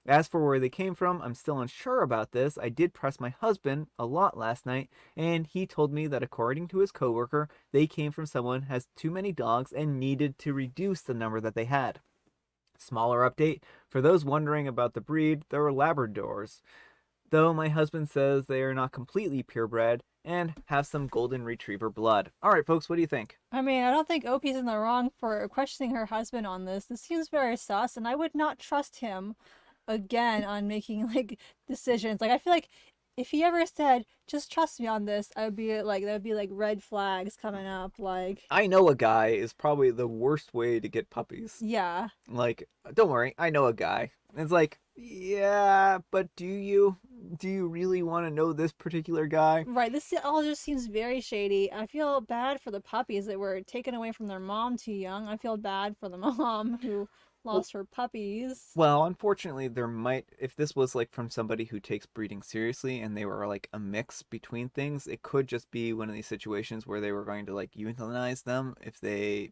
As for where they came from, I'm still unsure about this. I did press my husband a lot last night, and he told me that according to his coworker, they came from someone who has too many dogs and needed to reduce the number that they had. Smaller update, for those wondering about the breed, they were Labradors, though my husband says they are not completely purebred and have some golden retriever blood. Alright folks, what do you think? I mean, I don't think Opie's in the wrong for questioning her husband on this. This seems very sus, and I would not trust him again on making like decisions. Like I feel like if he ever said, just trust me on this, I would be like, that would be like red flags coming up. Like, I know a guy is probably the worst way to get puppies. yeah. Like, don't worry, I know a guy. It's like, yeah, but do you really want to know this particular guy? Right. This all just seems very shady. I feel bad for the puppies that were taken away from their mom too young. I feel bad for the mom who lost her puppies. Well, unfortunately, if this was like from somebody who takes breeding seriously and they were like a mix between things, it could just be one of these situations where they were going to like euthanize them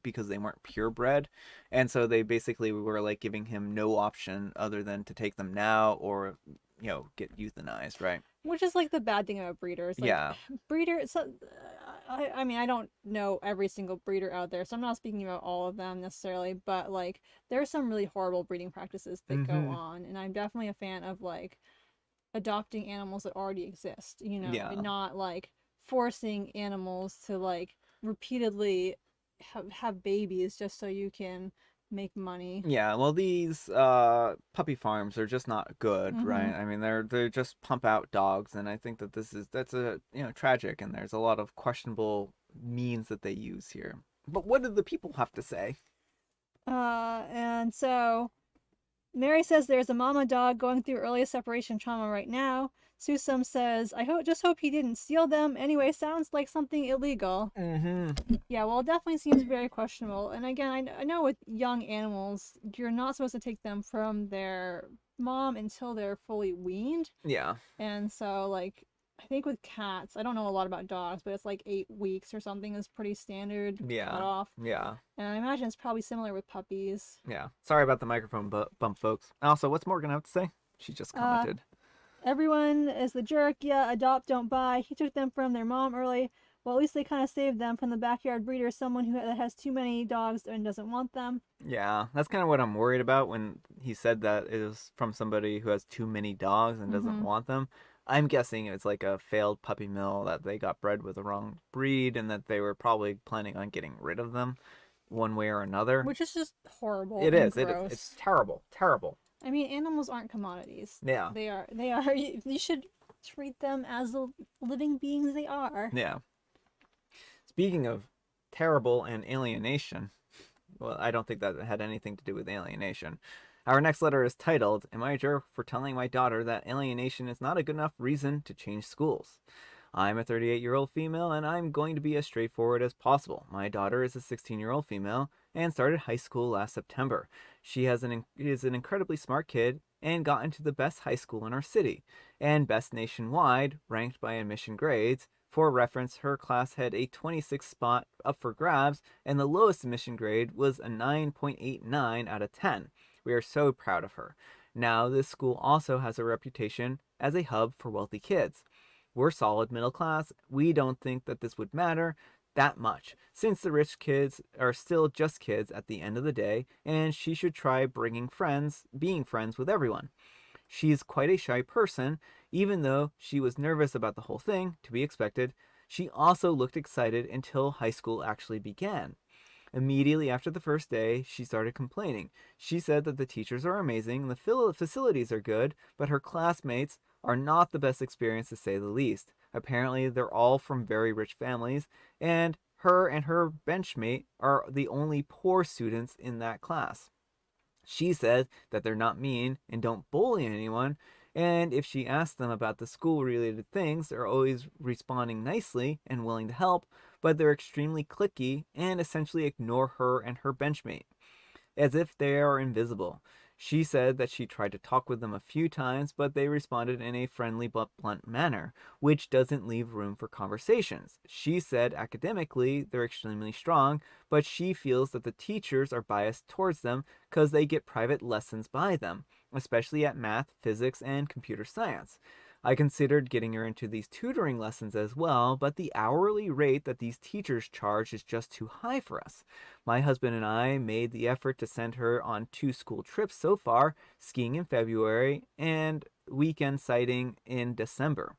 because they weren't purebred. And so they basically were like giving him no option other than to take them now or, get euthanized, right? Which is like the bad thing about breeders. Like, Yeah. breeders. So, I mean, I don't know every single breeder out there, so I'm not speaking about all of them necessarily. But like, there are some really horrible breeding practices that go on, and I'm definitely a fan of like adopting animals that already exist. Yeah. And not like forcing animals to like repeatedly have babies just so you can make money. Yeah, well, these puppy farms are just not good, right? I mean, they just pump out dogs, and I think that that's a tragic, and there's a lot of questionable means that they use here. But what did the people have to say? And so Mary says there's a mama dog going through early separation trauma right now. Susum says, just hope he didn't steal them. Anyway, sounds like something illegal. Mm-hmm. Yeah, well, it definitely seems very questionable. And again, I know with young animals, you're not supposed to take them from their mom until they're fully weaned. Yeah. And so, like, I think with cats, I don't know a lot about dogs, but it's like 8 weeks or something is pretty standard Yeah. cutoff. Yeah. And I imagine it's probably similar with puppies. Yeah. Sorry about the microphone bump, folks. Also, what's Morgan have to say? She just Uh, commented. Everyone is the jerk. Yeah, adopt, don't buy. He took them from their mom early. Well, at least they kind of saved them from the backyard breeder, someone who has too many dogs and doesn't want them. Yeah, that's kind of what I'm worried about when he said that it was from somebody who has too many dogs and doesn't Mm-hmm. want them. I'm guessing it's like a failed puppy mill that they got bred with the wrong breed and that they were probably planning on getting rid of them one way or another. Which is just horrible It and is. It is. It's gross. terrible. Terrible. I mean, animals aren't commodities. Yeah. They are. They are. You should treat them as the living beings they are. Yeah. Speaking of terrible and alienation, well, I don't think that had anything to do with alienation. Our next letter is titled, Am I a jerk for telling my daughter that alienation is not a good enough reason to change schools? I'm a 38-year-old female and I'm going to be as straightforward as possible. My daughter is a 16-year-old female and started high school last September. She is an incredibly smart kid and got into the best high school in our city and best nationwide, ranked by admission grades. For reference, her class had a 26 spot up for grabs, and the lowest admission grade was a 9.89 out of 10. We are so proud of her. Now, this school also has a reputation as a hub for wealthy kids. We're solid middle class. We don't think that this would matter that much, since the rich kids are still just kids at the end of the day, and she should try being friends with everyone. She's quite a shy person, even though she was nervous about the whole thing, to be expected. She also looked excited until high school actually began. Immediately after the first day, she started complaining. She said that the teachers are amazing, the facilities are good, but her classmates are not the best experience to say the least. Apparently, they're all from very rich families, and her benchmate are the only poor students in that class. She said that they're not mean and don't bully anyone, and if she asks them about the school related things, they're always responding nicely and willing to help, but they're extremely cliquey and essentially ignore her and her benchmate, as if they are invisible. She said that she tried to talk with them a few times, but they responded in a friendly but blunt manner, which doesn't leave room for conversations. She said academically they're extremely strong, but she feels that the teachers are biased towards them because they get private lessons by them, especially at math, physics, and computer science. I considered getting her into these tutoring lessons as well, but the hourly rate that these teachers charge is just too high for us. My husband and I made the effort to send her on 2 school trips so far, skiing in February and weekend sighting in December.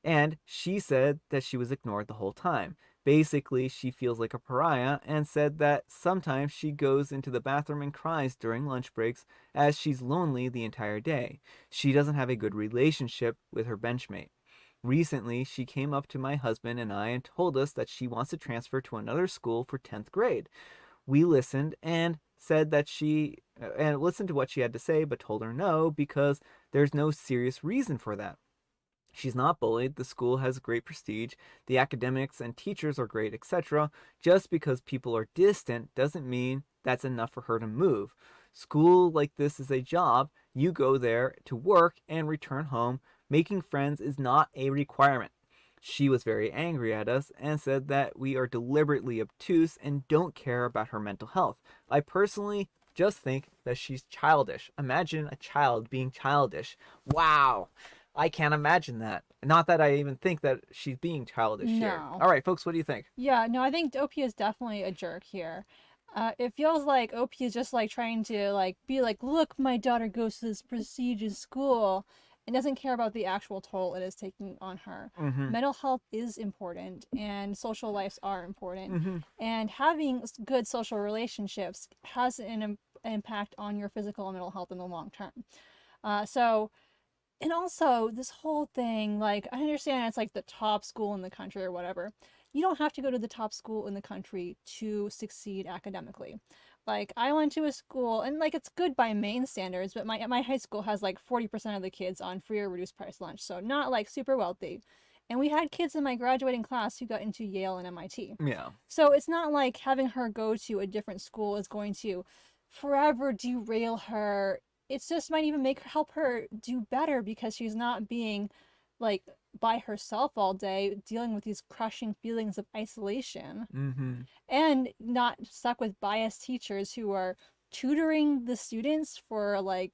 And she said that she was ignored the whole time. Basically, she feels like a pariah and said that sometimes she goes into the bathroom and cries during lunch breaks as she's lonely the entire day. She doesn't have a good relationship with her benchmate. Recently, she came up to my husband and I and told us that she wants to transfer to another school for 10th grade. We listened and said that and listened to what she had to say, but told her no because there's no serious reason for that. She's not bullied, the school has great prestige, the academics and teachers are great, etc. Just because people are distant doesn't mean that's enough for her to move. School like this is a job. You go there to work and return home. Making friends is not a requirement. She was very angry at us and said that we are deliberately obtuse and don't care about her mental health. I personally just think that she's childish. Imagine a child being childish. Wow. I can't imagine that. Not that I even think that she's being childish here. No. All right, folks, what do you think? Yeah, no, I think OP is definitely a jerk here. It feels like OP is just like trying to be like, look, my daughter goes to this prestigious school, and doesn't care about the actual toll it is taking on her. Mm-hmm. Mental health is important, and social lives are important, Mm-hmm. and having good social relationships has an impact on your physical and mental health in the long term. So and also, this whole thing, like, I understand it's like the top school in the country or whatever. you don't have to go to the top school in the country to succeed academically. Like I went to a school and like it's good by Maine standards, but my high school has like 40% of the kids on free or reduced price lunch, so not like super wealthy. And we had kids in my graduating class who got into Yale and MIT. Yeah. So it's not like having her go to a different school is going to forever derail her. It's just might even help her do better because she's not being like by herself all day dealing with these crushing feelings of isolation Mm-hmm. and not stuck with biased teachers who are tutoring the students for like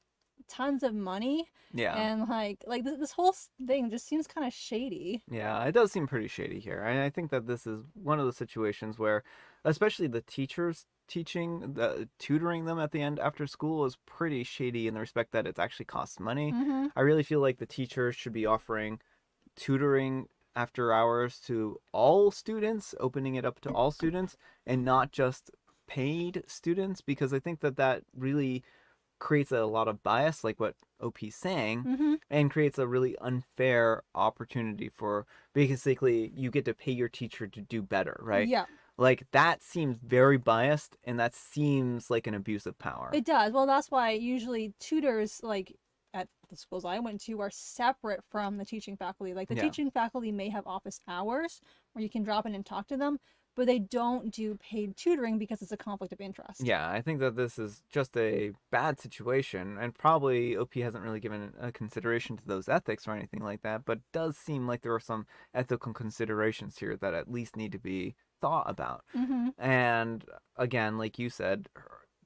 tons of money Yeah. and like this whole thing just seems kind of shady. Yeah, it does seem pretty shady here. And I think that this is one of the situations where, especially the teachers tutoring them at the end after school is pretty shady in the respect that it actually costs money. Mm-hmm. I really feel like the teachers should be offering tutoring after hours to all students, opening it up to all students, and not just paid students, because I think that that really creates a lot of bias, like what OP's saying, Mm-hmm. and creates a really unfair opportunity for basically you get to pay your teacher to do better, right? Yeah. Like that seems very biased, and that seems like an abuse of power. It does. Well, that's why usually tutors, like at the schools I went to, are separate from the teaching faculty. Like the Yeah. teaching faculty may have office hours where you can drop in and talk to them, but they don't do paid tutoring because it's a conflict of interest. Yeah, I think that this is just a bad situation, and probably OP hasn't really given a consideration to those ethics or anything like that, but it does seem like there are some ethical considerations here that at least need to be thought about. Mm-hmm. And again, like you said,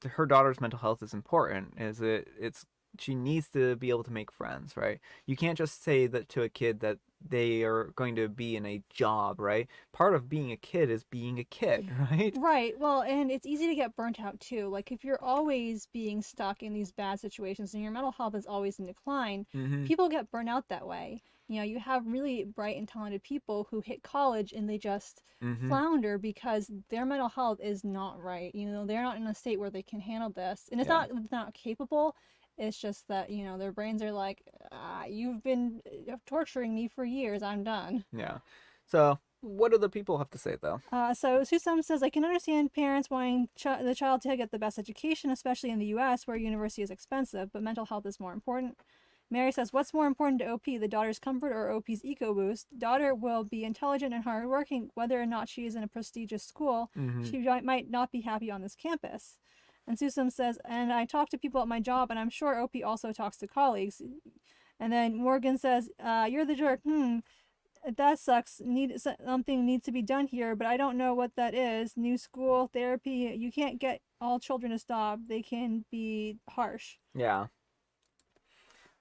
her daughter's mental health is important. It's she needs to be able to make friends, right? You can't just say that to a kid that they are going to be in a job, right? Part of being a kid is being a kid, right? Right. Well, and it's easy to get burnt out too. Like if you're always being stuck in these bad situations and your mental health is always in decline, Mm-hmm. people get burnt out that way. You know, you have really bright and talented people who hit college and they just Mm-hmm. flounder because their mental health is not right. You know, they're not in a state where they can handle this. And it's Yeah. not they're not capable. It's just that, you know, their brains are like, you've been torturing me for years. I'm done. Yeah. So, what do the people have to say, though? So Susam says, I can understand parents wanting the child to get the best education, especially in the U.S. where university is expensive, but mental health is more important. Mary says, what's more important to OP, the daughter's comfort or OP's eco boost? Daughter will be intelligent and hardworking, whether or not she is in a prestigious school. Mm-hmm. She might not be happy on this campus. And Susam says, and I talk to people at my job, and I'm sure OP also talks to colleagues. And then Morgan says, you're the jerk. That sucks. Something needs to be done here, but I don't know what that is. New school, therapy. You can't get all children to stop. They can be harsh. Yeah.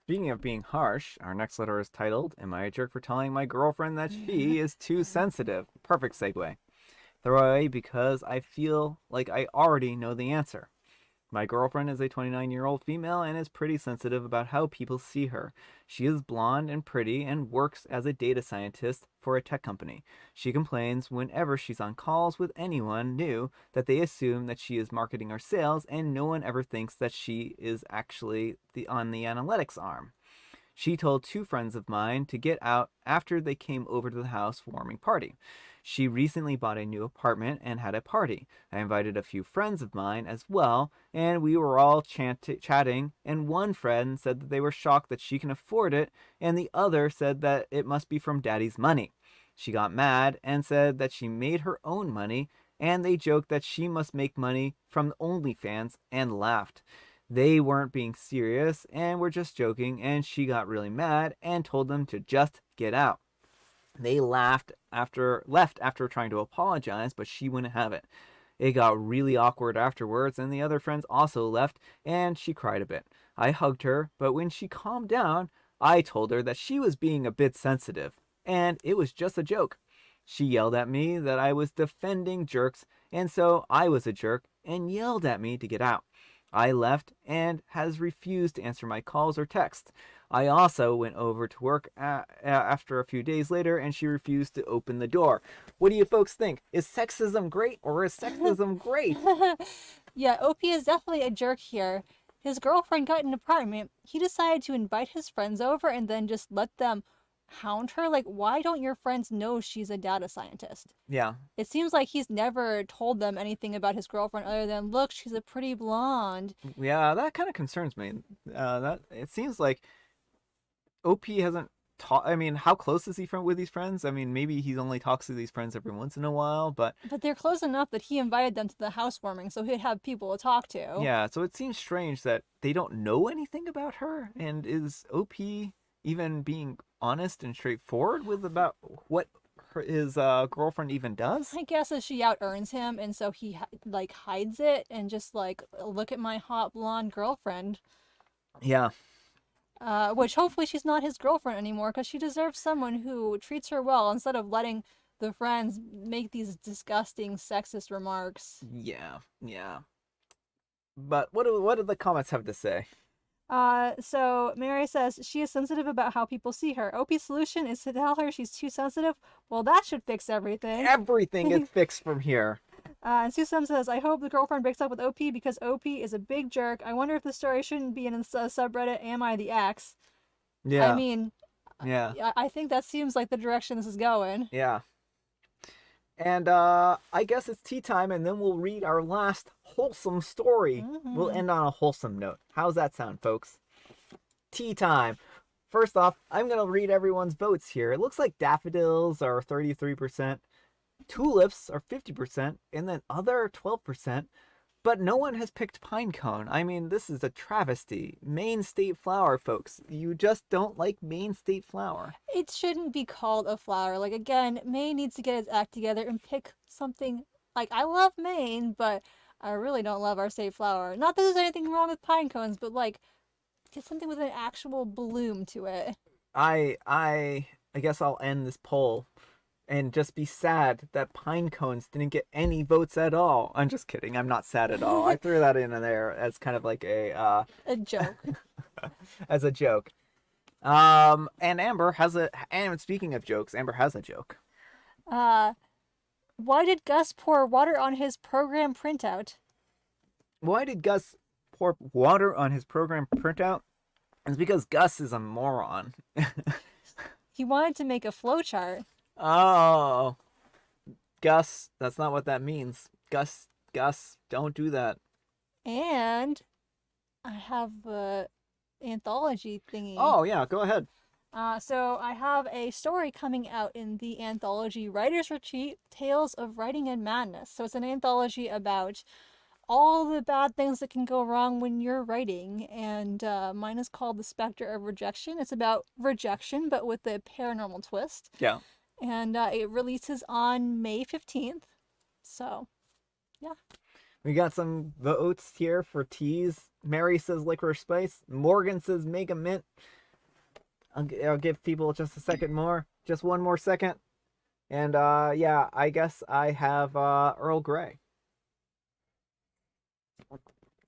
Speaking of being harsh, our next letter is titled, Am I a jerk for telling my girlfriend that she is too sensitive? Perfect segue. Throw away because I feel like I already know the answer. My girlfriend is a 29-year-old female and is pretty sensitive about how people see her. She is blonde and pretty and works as a data scientist for a tech company. She complains whenever she's on calls with anyone new that they assume that she is marketing or sales, and no one ever thinks that she is actually on the analytics arm. She told two friends of mine to get out after they came over to the house warming party. She recently bought a new apartment and had a party. I invited a few friends of mine as well, and we were all chatting, and one friend said that they were shocked that she can afford it, and the other said that it must be from daddy's money. She got mad and said that she made her own money, and they joked that she must make money from OnlyFans and laughed. They weren't being serious and were just joking, and she got really mad and told them to just get out. They left after trying to apologize, but she wouldn't have it. It got really awkward afterwards, and the other friends also left, and she cried a bit. I hugged her, but when she calmed down, I told her that she was being a bit sensitive, and it was just a joke. She yelled at me that I was defending jerks, and so I was a jerk, and yelled at me to get out. I left and has refused to answer my calls or texts. I also went over to work after a few days later, and she refused to open the door. What do you folks think? Is sexism great, or is sexism great? Yeah, OP is definitely a jerk here. His girlfriend got an apartment. He decided to invite his friends over and then just let them hound her. Like, why don't your friends know she's a data scientist? Yeah. It seems like he's never told them anything about his girlfriend other than, look, she's a pretty blonde. Yeah, that kind of concerns me. That it seems like OP hasn't talked. I mean, how close is he from with these friends? I mean, maybe he only talks to these friends every once in a while, but But they're close enough that he invited them to the housewarming so he'd have people to talk to. yeah, so it seems strange that they don't know anything about her. And is OP even being honest and straightforward with about what his girlfriend even does? My guess is she out earns him, and so he like hides it and just like, look at my hot blonde girlfriend. Yeah, Which hopefully she's not his girlfriend anymore because she deserves someone who treats her well instead of letting the friends make these disgusting sexist remarks. yeah, yeah. But what do the comments have to say? So Mary says she is sensitive about how people see her. OP's solution is to tell her she's too sensitive. Well, that should fix everything. Everything is fixed from here. And Susum says, I hope the girlfriend breaks up with OP because OP is a big jerk. I wonder if the story shouldn't be in the subreddit, Am I the Ex? Yeah, I mean, yeah, I think that seems like the direction this is going. yeah. And I guess it's tea time, and then we'll read our last wholesome story. We'll Mm-hmm. end on a wholesome note. How's that sound, folks? Tea time. First off, I'm going to read everyone's votes here. It looks like daffodils are 33%, tulips are 50%, and then other 12%. But no one has picked pinecone. I mean, this is a travesty. Maine state flower, folks. You just don't like Maine state flower. It shouldn't be called a flower. Like, again, May needs to get its act together and pick something. Like, I love Maine, but I really don't love our state flower. Not that there's anything wrong with pine cones, but like, get something with an actual bloom to it. I guess I'll end this poll and just be sad that pine cones didn't get any votes at all. I'm just kidding. I'm not sad at all. I threw that in there as kind of like A joke. as a joke. And Amber has a and speaking of jokes, Amber has a joke. Uh, why did Gus pour water on his program printout? Why did Gus pour water on his program printout? It's because Gus is a moron. He wanted to make a flowchart. Oh, Gus, that's not what that means. Gus, don't do that. And I have a anthology thingy. Oh, yeah, go ahead. So I have a story coming out in the anthology Writer's Retreat, Tales of Writing and Madness. So it's an anthology about all the bad things that can go wrong when you're writing. And mine is called The Spectre of Rejection. It's about rejection, but with a paranormal twist. Yeah. And it releases on May 15th. So, yeah. We got some votes here for teas. Mary says licorice spice. Morgan says mega mint. I'll give people just a second more. Just one more second. And yeah, I guess I have Earl Grey.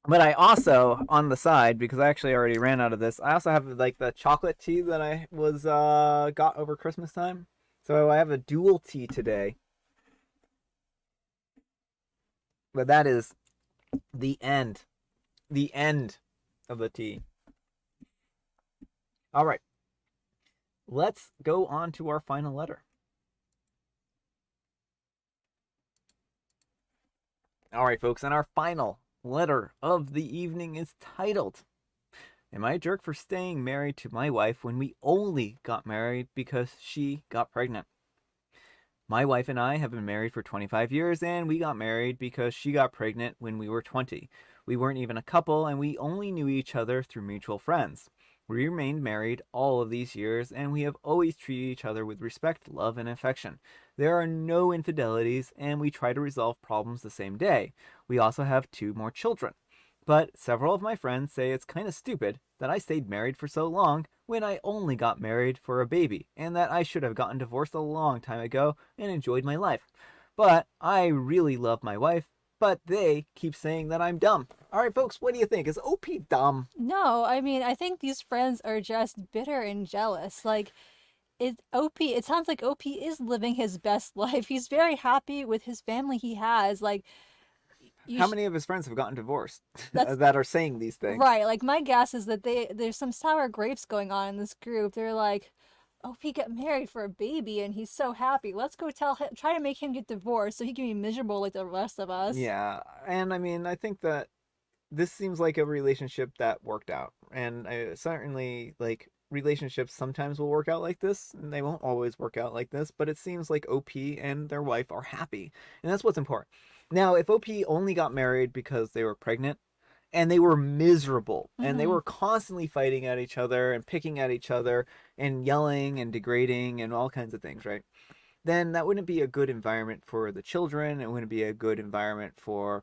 But I also, on the side, because I actually already ran out of this, I also have like the chocolate tea that I was got over Christmas time. So I have a dual tea today. But that is the end. The end of the tea. All right. Let's go on to our final letter. All right, folks, and our final letter of the evening is titled, Am I a jerk for staying married to my wife when we only got married because she got pregnant? My wife and I have been married for 25 years, and we got married because she got pregnant when we were 20. We weren't even a couple, and we only knew each other through mutual friends. We remained married all of these years, and we have always treated each other with respect, love, and affection. There are no infidelities, and we try to resolve problems the same day. We also have 2 more children. But several of my friends say it's kind of stupid that I stayed married for so long when I only got married for a baby, and that I should have gotten divorced a long time ago and enjoyed my life. But I really love my wife, but they keep saying that I'm dumb. All right, folks, what do you think? Is OP dumb? No, I mean, I think these friends are just bitter and jealous. Like, it sounds like OP is living his best life. He's very happy with his family he has. Like, How many of his friends have gotten divorced That's that are saying these things? right. Like, my guess is that there's some sour grapes going on in this group. They're like, OP got married for a baby and he's so happy. Let's go tell him, try to make him get divorced so he can be miserable like the rest of us. Yeah, and I mean, I think that this seems like a relationship that worked out. And I certainly like relationships sometimes will work out like this, and they won't always work out like this, but it seems like OP and their wife are happy. And that's what's important. Now, if OP only got married because they were pregnant and they were miserable and they Mm-hmm. were constantly fighting at each other and picking at each other and yelling and degrading and all kinds of things, right? Then that wouldn't be a good environment for the children. It wouldn't be a good environment for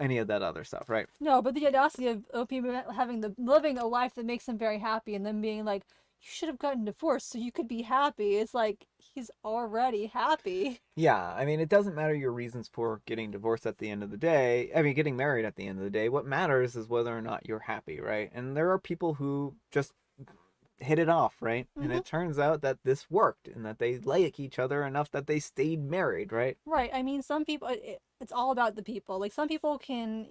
any of that other stuff, right? No, but the audacity of OP having the living a life that makes him very happy and then being like, you should have gotten divorced so you could be happy. It's like he's already happy. Yeah, I mean, it doesn't matter your reasons for getting divorced at the end of the day. I mean, getting married at the end of the day. What matters is whether or not you're happy, right? And there are people who just hit it off, right? And Hmm. it turns out that this worked and that they like each other enough that they stayed married, right? Right. I mean, some people, it's all about the people. Like, some people can,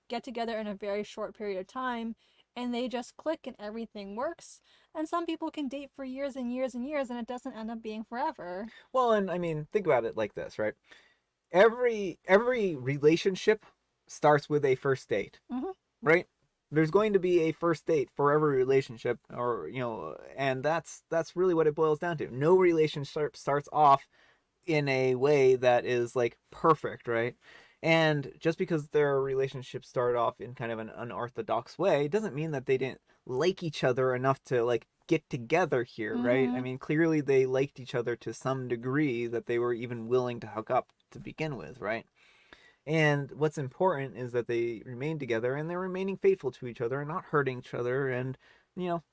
get together in a very short period of time and they just click and everything works. And some people can date for years and years and years and it doesn't end up being forever. Well, and I mean, think about it like this, right? Every relationship starts with a first date, Hmm. right? There's going to be a first date for every relationship, or and that's really what it boils down to. No relationship starts off in a way that is like perfect, right? And just because their relationship started off in kind of an unorthodox way doesn't mean that they didn't like each other enough to like get together here, right? I Hmm. mean, clearly they liked each other to some degree that they were even willing to hook up to begin with, right? And what's important is that they remain together and they're remaining faithful to each other and not hurting each other. And,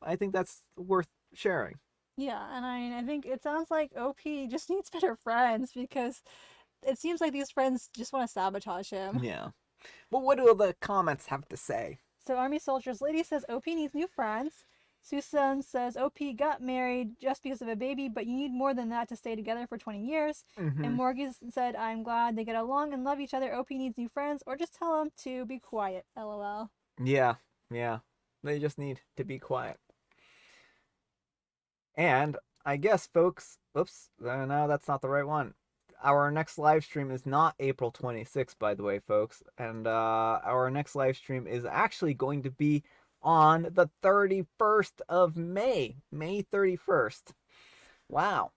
I think that's worth sharing. Yeah, and I think it sounds like OP just needs better friends because it seems like these friends just want to sabotage him. Yeah. But what do the comments have to say? So Army Soldiers Lady says OP needs new friends. Susan says OP got married just because of a baby, but you need more than that to stay together for 20 years. And Mm-hmm. Morgan said, I'm glad they get along and love each other. OP needs new friends, or just tell them to be quiet. LOL. Yeah, yeah. They just need to be quiet. And I guess, folks, oops, no, that's not the right one. Our next live stream is not April 26th, by the way, folks. And our next live stream is actually going to be on the 31st of May, May 31st. Wow.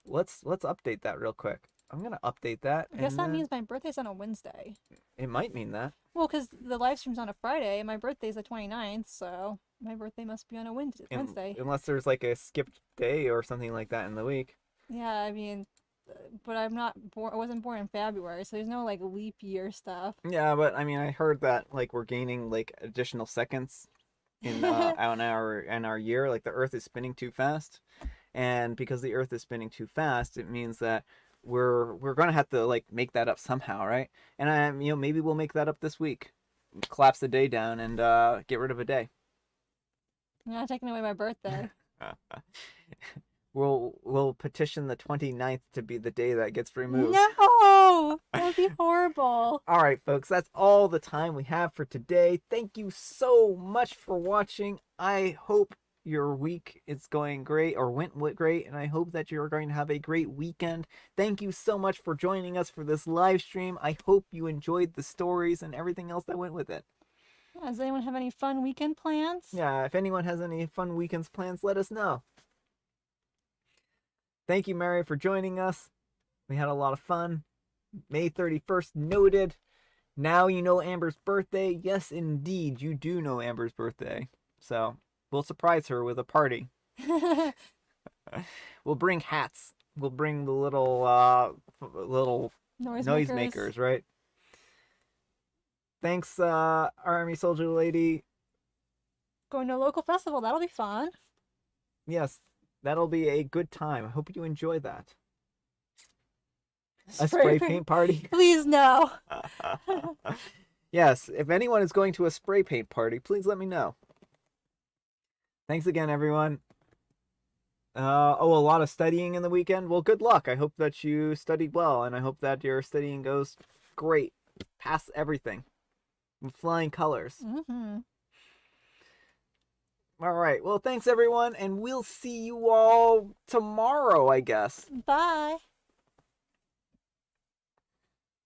Let's update that real quick. I'm gonna update that, I guess and that then means my birthday's on a Wednesday. it might mean that. Well, because the live stream's on a Friday and my birthday's the 29th, so my birthday must be on a Wednesday. Unless there's like a skipped day or something like that in the week. Yeah, I mean, but I'm not born. I wasn't born in February, so there's no like leap year stuff. Yeah, but I mean, I heard that like we're gaining like additional seconds in on our year. Like the Earth is spinning too fast, and because the Earth is spinning too fast, it means that we're gonna have to like make that up somehow, right? And maybe we'll make that up this week. Collapse the day down and get rid of a day. You're not taking away my birthday. We'll petition the 29th to be the day that gets removed. No, that would be horrible. All right, folks, that's all the time we have for today. Thank you so much for watching. I hope your week is going great or went great, and I hope that you're going to have a great weekend. Thank you so much for joining us for this live stream. I hope you enjoyed the stories and everything else that went with it. Does anyone have any fun weekend plans? Yeah, if anyone has any fun weekends plans, let us know. Thank you, Mary, for joining us. We had a lot of fun. May 31st noted. Now you know Amber's birthday. Yes, indeed, you do know Amber's birthday. So we'll surprise her with a party. We'll bring hats. We'll bring the little noisemakers, right? Thanks, Army Soldier Lady. Going to a local festival, that'll be fun. Yes, that'll be a good time. I hope you enjoy that. A Spray spray paint party? Please no. Yes, if anyone is going to a spray paint party, please let me know. Thanks again, everyone. A lot of studying in the weekend. Well, good luck. I hope that you studied well, and I hope that your studying goes great. Pass everything with flying colors. Mm-hmm. All right. Well, thanks everyone, and we'll see you all tomorrow, I guess. Bye.